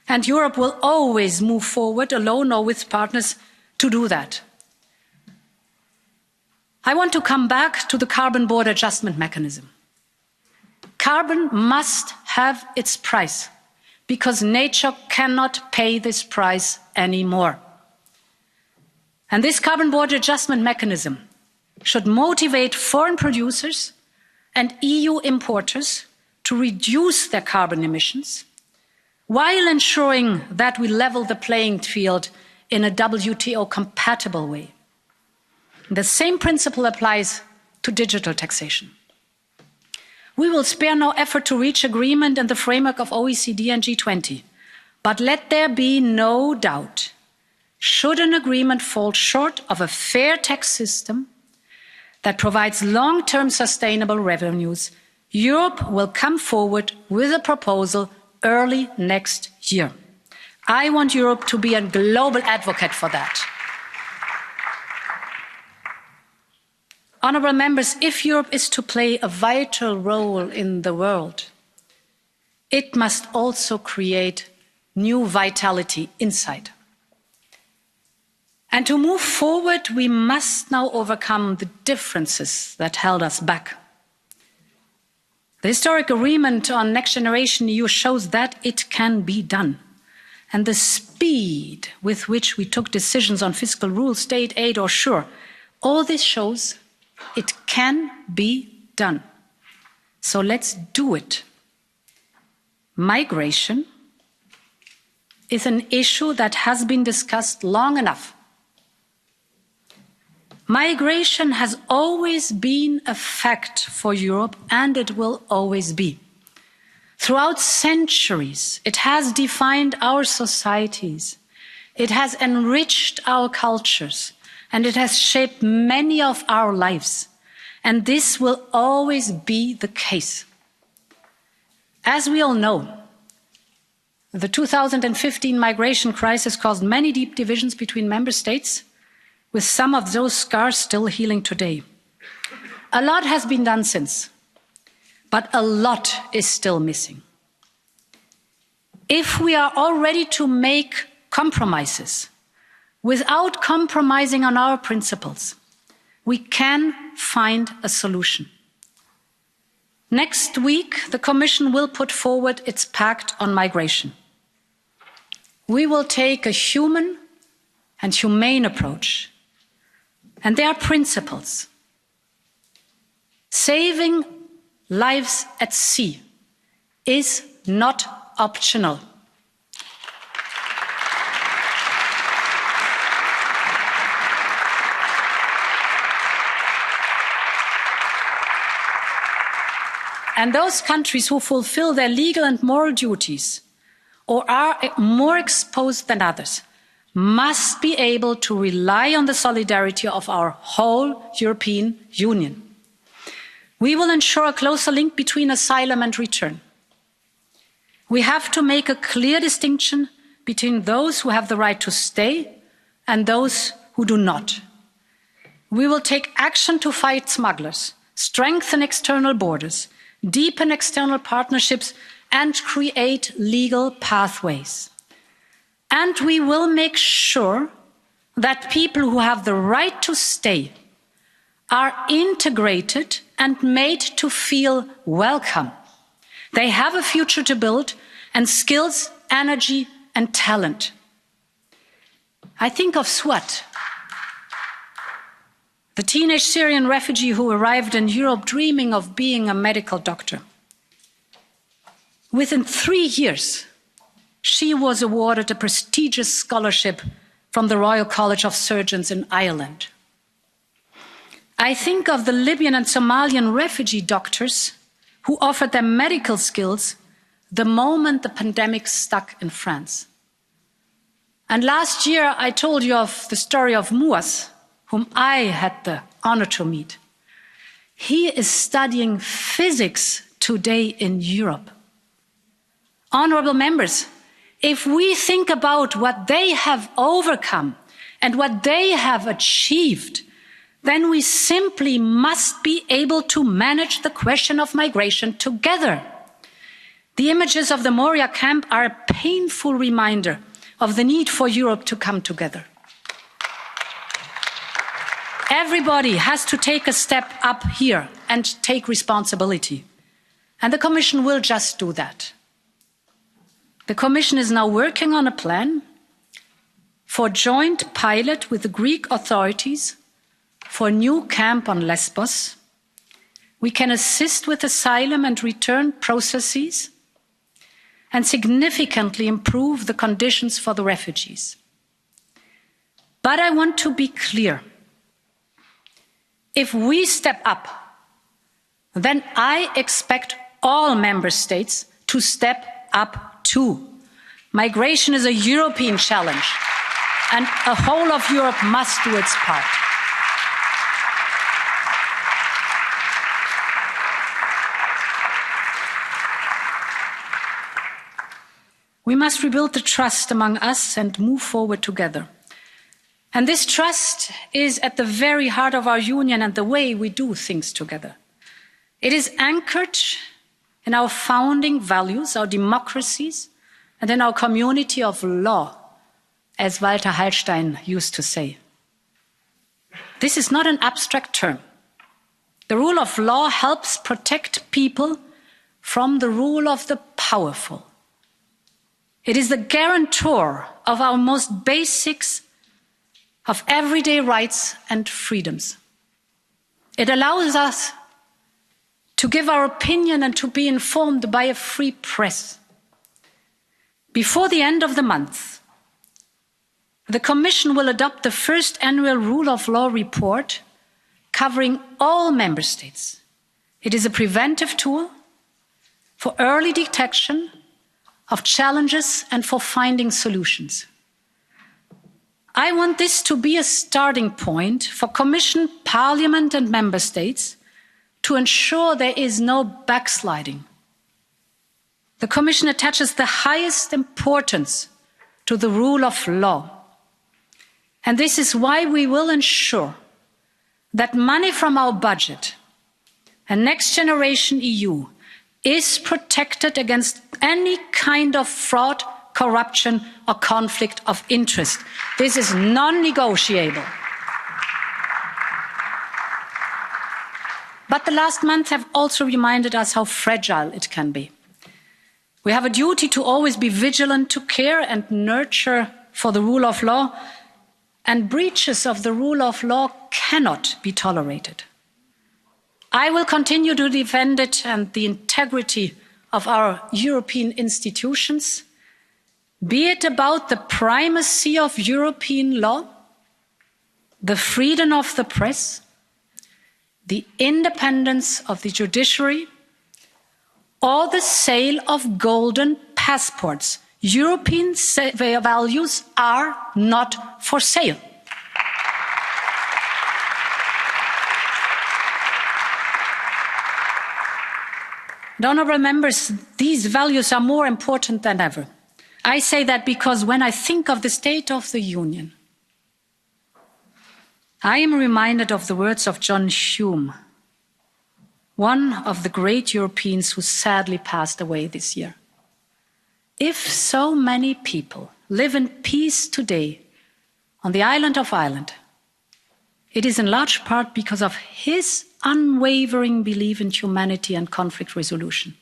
And Europe will always move forward, alone or with partners, to do that. I want to come back to the carbon border adjustment mechanism. Carbon must have its price, because nature cannot pay this price anymore. And this carbon border adjustment mechanism should motivate foreign producers and EU importers to reduce their carbon emissions, while ensuring that we level the playing field in a WTO-compatible way. The same principle applies to digital taxation. We will spare no effort to reach agreement in the framework of OECD and G20, but let there be no doubt, should an agreement fall short of a fair tax system that provides long-term sustainable revenues, Europe will come forward with a proposal early next year. I want Europe to be a global advocate for that. Honourable members, if Europe is to play a vital role in the world, it must also create new vitality inside. And to move forward, we must now overcome the differences that held us back. The historic agreement on Next Generation EU shows that it can be done. And the speed with which we took decisions on fiscal rules, state aid or SURE, all this shows it can be done. So let's do it. Migration is an issue that has been discussed long enough. Migration has always been a fact for Europe, and it will always be. Throughout centuries, it has defined our societies, it has enriched our cultures, and it has shaped many of our lives. And this will always be the case. As we all know, the 2015 migration crisis caused many deep divisions between member states, with some of those scars still healing today. A lot has been done since, but a lot is still missing. If we are all ready to make compromises without compromising on our principles, we can find a solution. Next week, the Commission will put forward its pact on migration. We will take a human and humane approach. And there are principles. Saving lives at sea is not optional. And those countries who fulfill their legal and moral duties or are more exposed than others must be able to rely on the solidarity of our whole European Union. We will ensure a closer link between asylum and return. We have to make a clear distinction between those who have the right to stay and those who do not. We will take action to fight smugglers, strengthen external borders, deepen external partnerships, and create legal pathways. And we will make sure that people who have the right to stay are integrated and made to feel welcome. They have a future to build and skills, energy and talent. I think of Swat, the teenage Syrian refugee who arrived in Europe dreaming of being a medical doctor. Within 3 years, she was awarded a prestigious scholarship from the Royal College of Surgeons in Ireland. I think of the Libyan and Somalian refugee doctors who offered their medical skills the moment the pandemic stuck in France. And last year, I told you of the story of Muas, whom I had the honor to meet. He is studying physics today in Europe. Honourable members, if we think about what they have overcome and what they have achieved, then we simply must be able to manage the question of migration together. The images of the Moria camp are a painful reminder of the need for Europe to come together. Everybody has to take a step up here and take responsibility. And the Commission will just do that. The Commission is now working on a plan for joint pilot with the Greek authorities for a new camp on Lesbos. We can assist with asylum and return processes and significantly improve the conditions for the refugees. But I want to be clear. If we step up, then I expect all member states to step up too. Migration is a European challenge, and the whole of Europe must do its part. We must rebuild the trust among us and move forward together. And this trust is at the very heart of our union and the way we do things together. It is anchored in our founding values, our democracies, and in our community of law, as Walter Hallstein used to say. This is not an abstract term. The rule of law helps protect people from the rule of the powerful. It is the guarantor of our most basics of everyday rights and freedoms. It allows us to give our opinion and to be informed by a free press. Before the end of the month, the Commission will adopt the first annual Rule of Law report covering all member states. It is a preventive tool for early detection of challenges and for finding solutions. I want this to be a starting point for Commission, Parliament and Member States to ensure there is no backsliding. The Commission attaches the highest importance to the rule of law. And this is why we will ensure that money from our budget and Next Generation EU is protected against any kind of fraud, corruption or conflict of interest. This is non-negotiable. But the last months have also reminded us how fragile it can be. We have a duty to always be vigilant, to care and nurture for the rule of law, and breaches of the rule of law cannot be tolerated. I will continue to defend it and the integrity of our European institutions, be it about the primacy of European law, the freedom of the press, the independence of the judiciary, or the sale of golden passports European values are not for sale. And honourable members, these values are more important than ever. I say that because when I think of the State of the Union, I am reminded of the words of John Hume, one of the great Europeans who sadly passed away this year. If so many people live in peace today on the island of Ireland, it is in large part because of his unwavering belief in humanity and conflict resolution.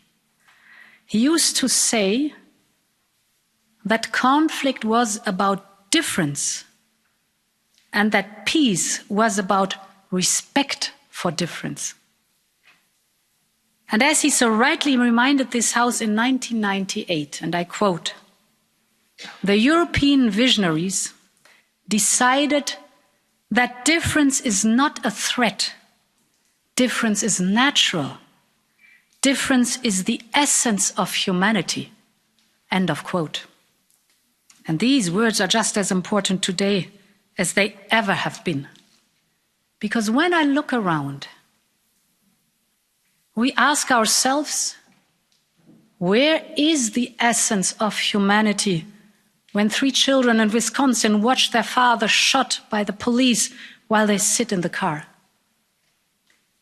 He used to say that conflict was about difference and that peace was about respect for difference. And as he so rightly reminded this House in 1998, and I quote, "The European visionaries decided that difference is not a threat. Difference is natural. Difference is the essence of humanity." End of quote. And these words are just as important today as they ever have been. Because when I look around, we ask ourselves, where is the essence of humanity when 3 children in Wisconsin watch their father shot by the police while they sit in the car?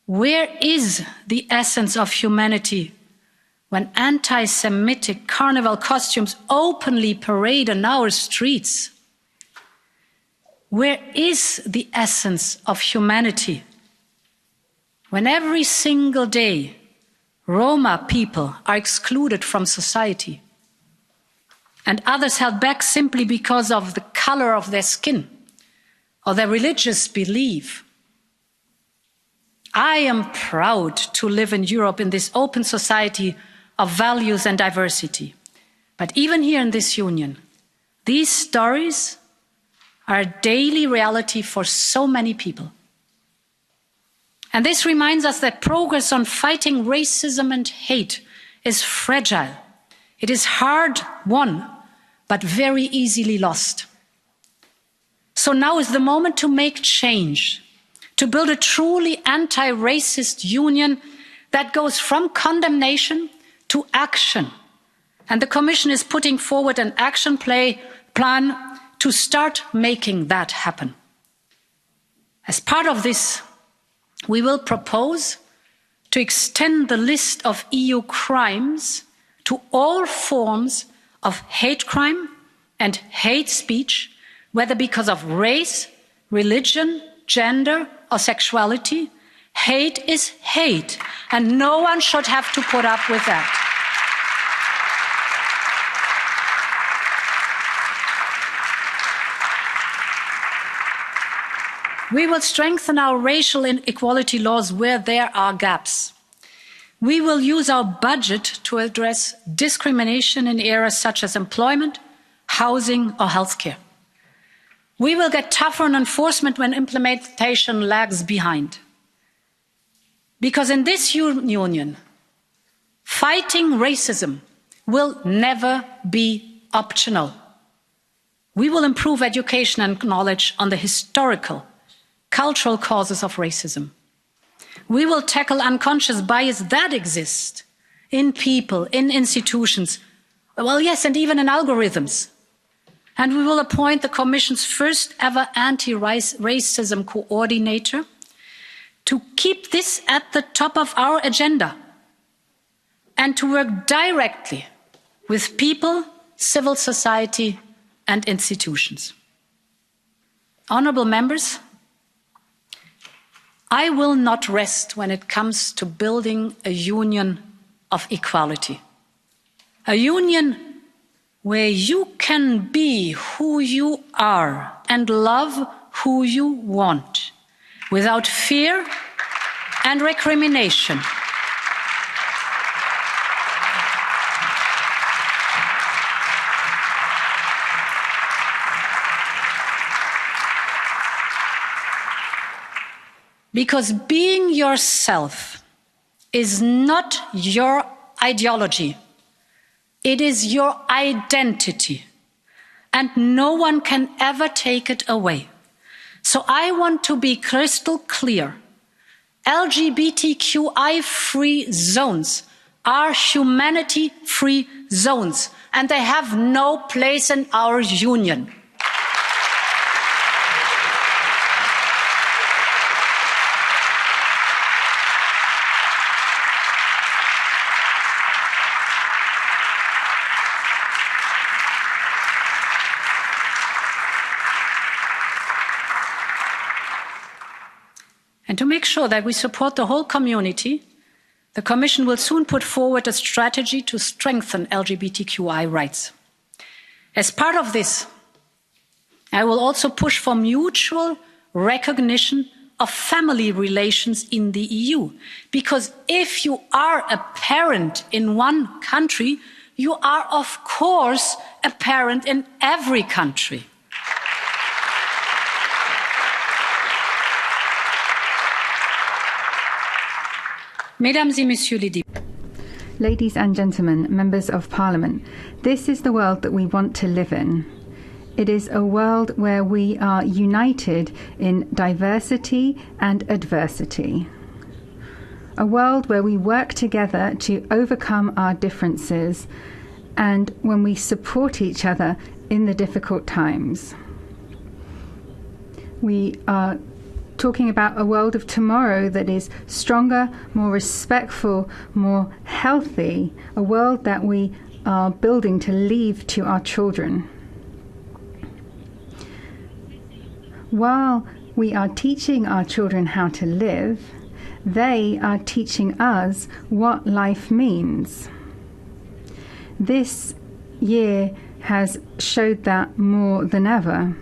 Where is the essence of humanity when anti-Semitic carnival costumes openly parade in our streets? Where is the essence of humanity when every single day Roma people are excluded from society and others held back simply because of the color of their skin or their religious belief? I am proud to live in Europe in this open society of values and diversity. But even here in this union, these stories are a daily reality for so many people. And this reminds us that progress on fighting racism and hate is fragile. It is hard won, but very easily lost. So now is the moment to make change, to build a truly anti-racist union that goes from condemnation to action. And the Commission is putting forward an action plan to start making that happen. As part of this, we will propose to extend the list of EU crimes to all forms of hate crime and hate speech, whether because of race, religion, gender or sexuality. Hate is hate, and no one should have to put up with that. We will strengthen our racial inequality laws where there are gaps. We will use our budget to address discrimination in areas such as employment, housing or healthcare. We will get tougher on enforcement when implementation lags behind. Because in this union, fighting racism will never be optional. We will improve education and knowledge on the historical, cultural causes of racism. We will tackle unconscious bias that exists in people, in institutions, well, yes, and even in algorithms. And we will appoint the Commission's first ever anti-racism coordinator to keep this at the top of our agenda and to work directly with people, civil society and institutions. Honourable members, I will not rest when it comes to building a union of equality. A union where you can be who you are and love who you want without fear and recrimination. Because being yourself is not your ideology. It is your identity, and no one can ever take it away. So I want to be crystal clear. LGBTQI-free zones are humanity-free zones, and they have no place in our union. And to make sure that we support the whole community, the Commission will soon put forward a strategy to strengthen LGBTQI rights. As part of this, I will also push for mutual recognition of family relations in the EU, because if you are a parent in one country, you are of course a parent in every country. Mesdames et Messieurs les députés. Ladies and gentlemen, members of parliament, this is the world that we want to live in. It is a world where we are united in diversity and adversity. A world where we work together to overcome our differences and when we support each other in the difficult times. We are talking about a world of tomorrow that is stronger, more respectful, more healthy, a world that we are building to leave to our children. While we are teaching our children how to live, they are teaching us what life means. This year has showed that more than ever.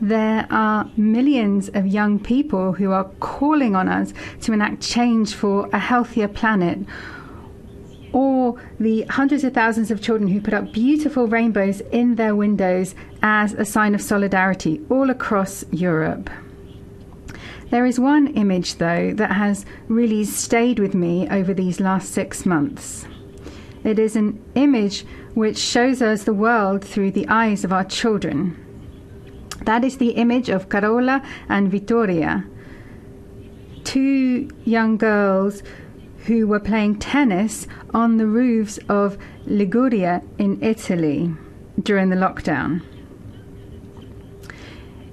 There are millions of young people who are calling on us to enact change for a healthier planet, or the hundreds of thousands of children who put up beautiful rainbows in their windows as a sign of solidarity all across Europe. There is one image, though, that has really stayed with me over these last 6 months. It is an image which shows us the world through the eyes of our children. That is the image of Carola and Vittoria, two young girls who were playing tennis on the roofs of Liguria in Italy during the lockdown.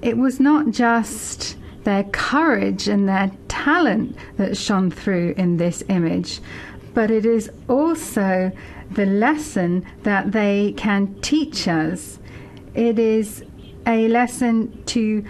It was not just their courage and their talent that shone through in this image, but it is also the lesson that they can teach us. It is a lesson to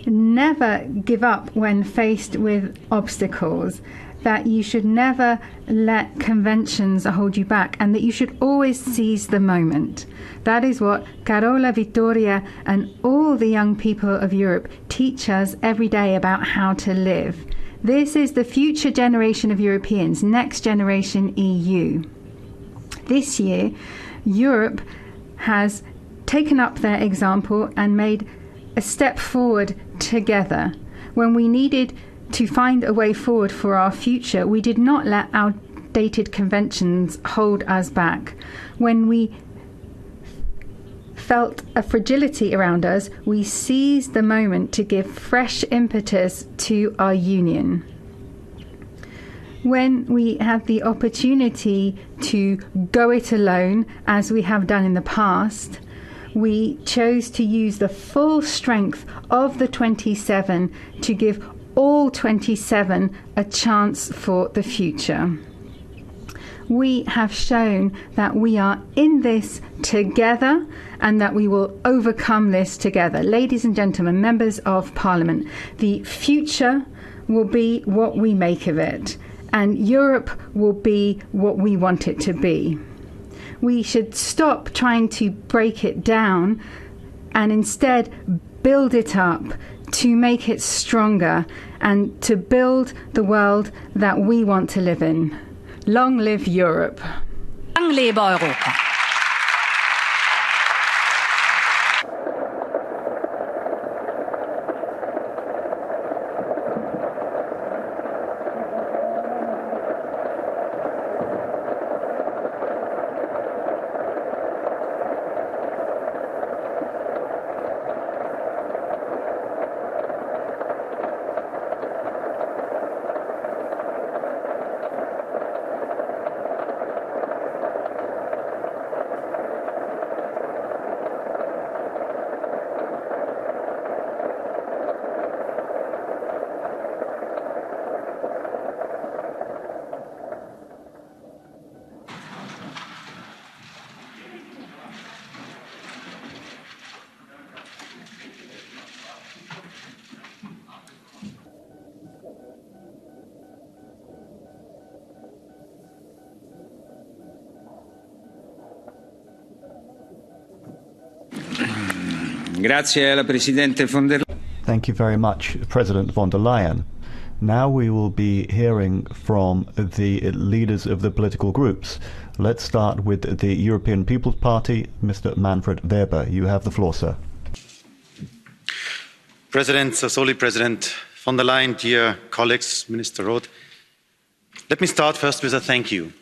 never give up when faced with obstacles, that you should never let conventions hold you back, and that you should always seize the moment. That is what Carola, Vittoria and all the young people of Europe teach us every day about how to live. This is the future generation of Europeans, next generation EU. This year, Europe has taken up their example and made a step forward together. When we needed to find a way forward for our future, we did not let outdated conventions hold us back. When we felt a fragility around us, we seized the moment to give fresh impetus to our union. When we had the opportunity to go it alone, as we have done in the past, we chose to use the full strength of the 27 to give all 27 a chance for the future. We have shown that we are in this together and that we will overcome this together. Ladies and gentlemen, members of Parliament, the future will be what we make of it, and Europe will be what we want it to be. We should stop trying to break it down and instead build it up to make it stronger and to build the world that we want to live in. Long live Europe. Lang lebe Europa. Thank you very much, President von der Leyen. Now we will be hearing from the leaders of the political groups. Let's start with the European People's Party, Mr. Manfred Weber. You have the floor, sir. President Sassoli, President von der Leyen, dear colleagues, Minister Roth, let me start first with a thank you.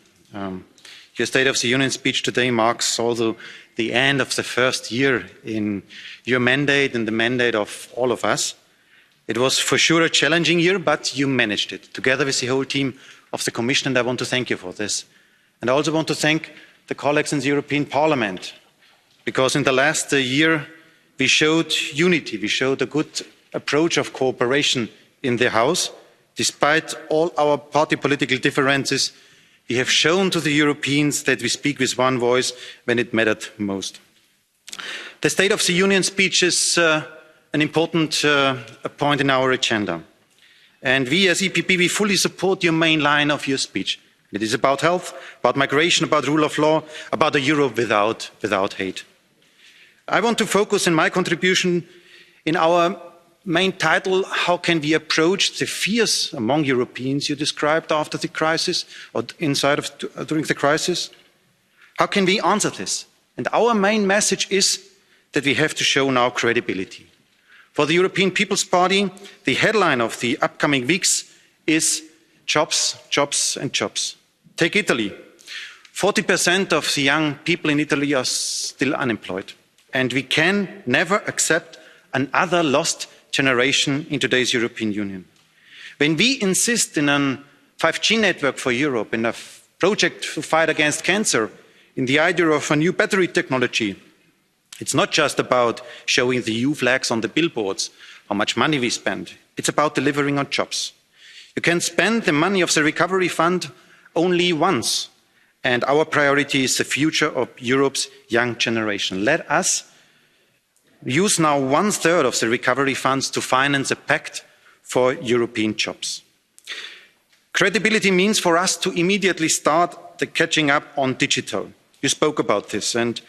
Your State of the Union speech today marks also the end of the first year in your mandate and the mandate of all of us. It was for sure a challenging year, but you managed it together with the whole team of the Commission, and I want to thank you for this. And I also want to thank the colleagues in the European Parliament, because in the last year we showed unity, we showed a good approach of cooperation in the House. Despite all our party political differences, we have shown to the Europeans that we speak with one voice when it mattered most. The State of the Union speech is an important point in our agenda. And we as EPP, we fully support your main line of your speech. It is about health, about migration, about rule of law, about a Europe without hate. I want to focus in my contribution in our main title, how can we approach the fears among Europeans you described after the crisis or during the crisis? How can we answer this? And our main message is that we have to show now credibility. For the European People's Party, the headline of the upcoming weeks is jobs, jobs and jobs. Take Italy. 40% of the young people in Italy are still unemployed. And we can never accept another lost generation in today's European Union. When we insist in a 5G network for Europe, in a project to fight against cancer, in the idea of a new battery technology, it's not just about showing the EU flags on the billboards, how much money we spend. It's about delivering on jobs. You can spend the money of the recovery fund only once, and our priority is the future of Europe's young generation. Let us use now 1/3 of the recovery funds to finance a pact for European jobs. Credibility means for us to immediately start the catching up on digital. You spoke about this, and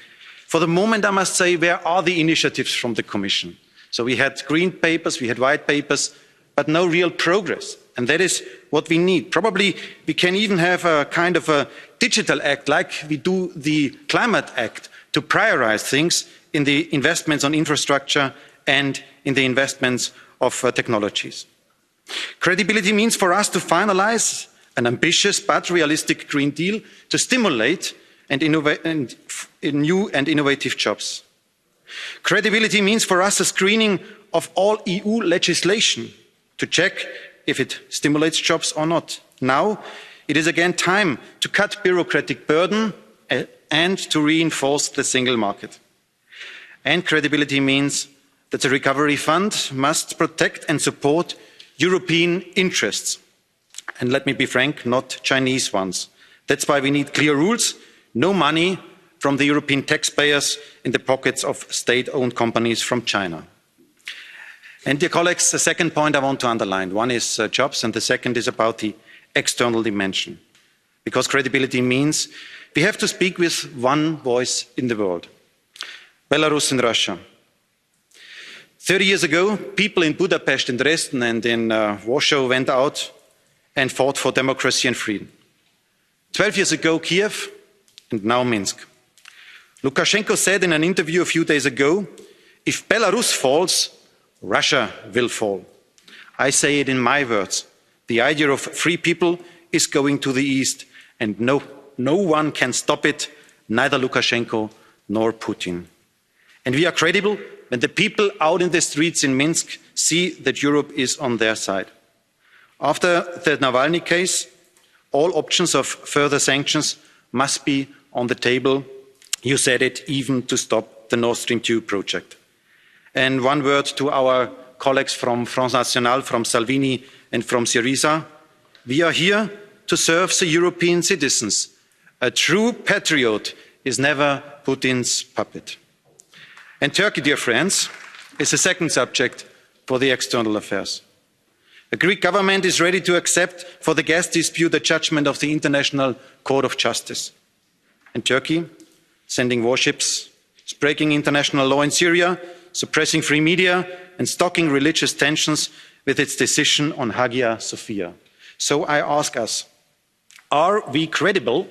for the moment I must say, where are the initiatives from the Commission? So we had green papers, we had white papers, but no real progress, and that is what we need. Probably we can even have a kind of a digital act like we do the Climate Act to prioritise things in the investments on infrastructure and in the investments of technologies. Credibility means for us to finalise an ambitious but realistic Green Deal to stimulate and innovate in new and innovative jobs. Credibility means for us a screening of all EU legislation to check if it stimulates jobs or not. Now it is again time to cut bureaucratic burden and to reinforce the single market. And credibility means that the Recovery Fund must protect and support European interests. And let me be frank, not Chinese ones. That's why we need clear rules, no money from the European taxpayers in the pockets of state-owned companies from China. And dear colleagues, the second point I want to underline, one is jobs and the second is about the external dimension. Because credibility means we have to speak with one voice in the world. Belarus and Russia. 30 years ago, people in Budapest, in Dresden and in Warsaw went out and fought for democracy and freedom. 12 years ago, Kiev, and now Minsk. Lukashenko said in an interview a few days ago, if Belarus falls, Russia will fall. I say it in my words. The idea of free people is going to the east, and no one can stop it, neither Lukashenko nor Putin. And we are credible when the people out in the streets in Minsk see that Europe is on their side. After the Navalny case, all options of further sanctions must be on the table. You said it, even to stop the Nord Stream 2 project. And one word to our colleagues from Front National, from Salvini and from Syriza. We are here to serve the European citizens. A true patriot is never Putin's puppet. And Turkey, dear friends, is the second subject for the external affairs. The Greek government is ready to accept for the gas dispute the judgment of the International Court of Justice. And Turkey, sending warships, is breaking international law in Syria, suppressing free media and stoking religious tensions with its decision on Hagia Sophia. So I ask us, are we credible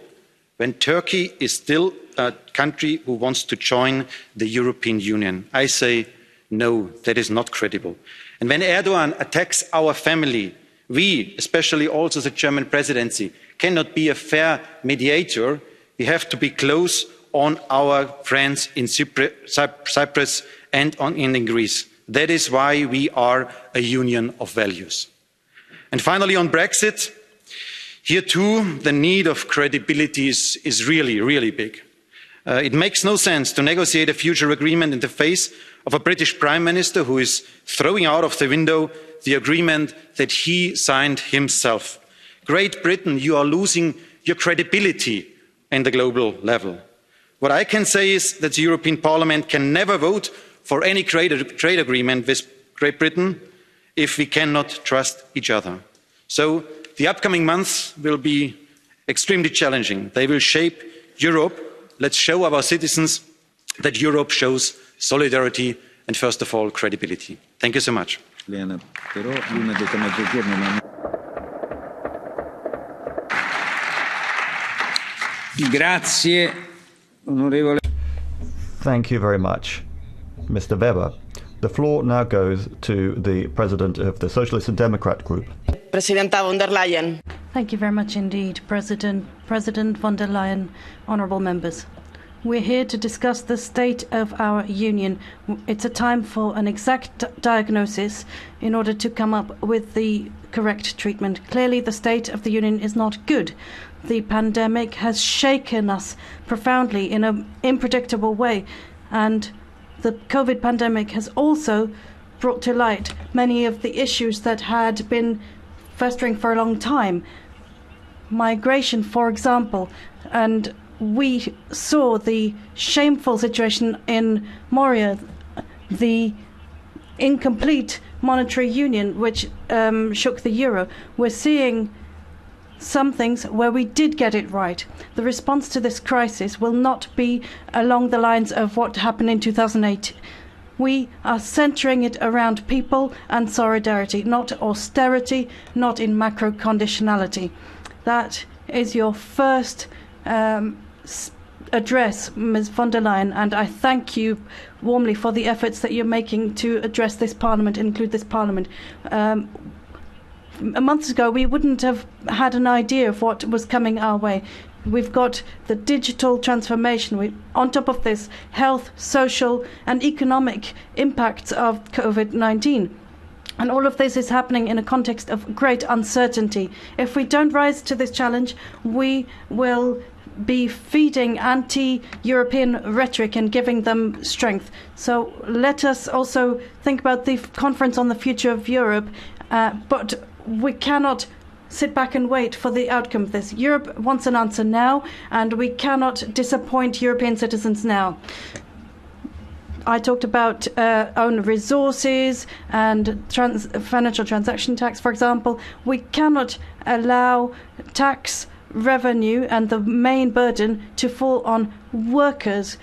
when Turkey is still a country who wants to join the European Union? I say no, that is not credible. And when Erdogan attacks our family, we, especially also the German presidency, cannot be a fair mediator. We have to be close on our friends in Cyprus and in Greece. That is why we are a union of values. And finally, on Brexit, here too, the need of credibility is really, really big. It makes no sense to negotiate a future agreement in the face of a British Prime Minister who is throwing out of the window the agreement that he signed himself. Great Britain, you are losing your credibility in the global level. What I can say is that the European Parliament can never vote for any trade agreement with Great Britain if we cannot trust each other. So the upcoming months will be extremely challenging. They will shape Europe. Let's show our citizens that Europe shows solidarity and, first of all, credibility. Thank you so much. Thank you very much, Mr. Weber. The floor now goes to the President of the Socialist and Democrat Group. Presidenta von der Leyen. Thank you very much indeed, President von der Leyen, honourable members. We're here to discuss the state of our union. It's a time for an exact diagnosis in order to come up with the correct treatment. Clearly, the state of the union is not good. The pandemic has shaken us profoundly in an unpredictable way, and the COVID pandemic has also brought to light many of the issues that had been festering for a long time. Migration, for example, and we saw the shameful situation in Moria, the incomplete monetary union which shook the euro. We're seeing some things where we did get it right. The response to this crisis will not be along the lines of what happened in 2008. We are centering it around people and solidarity, not austerity, not in macro conditionality. That is your first address, Ms. von der Leyen, and I thank you warmly for the efforts that you're making to address this Parliament, include this Parliament. A month ago, we wouldn't have had an idea of what was coming our way. We've got the digital transformation. On top of this, health, social and economic impacts of COVID-19. And all of this is happening in a context of great uncertainty. If we don't rise to this challenge, we will be feeding anti-European rhetoric and giving them strength. So let us also think about the conference on the future of Europe, but we cannot sit back and wait for the outcome of this. Europe wants an answer now, and we cannot disappoint European citizens now. I talked about own resources and financial transaction tax, for example. We cannot allow tax revenue and the main burden to fall on workers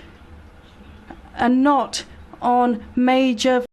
and not on major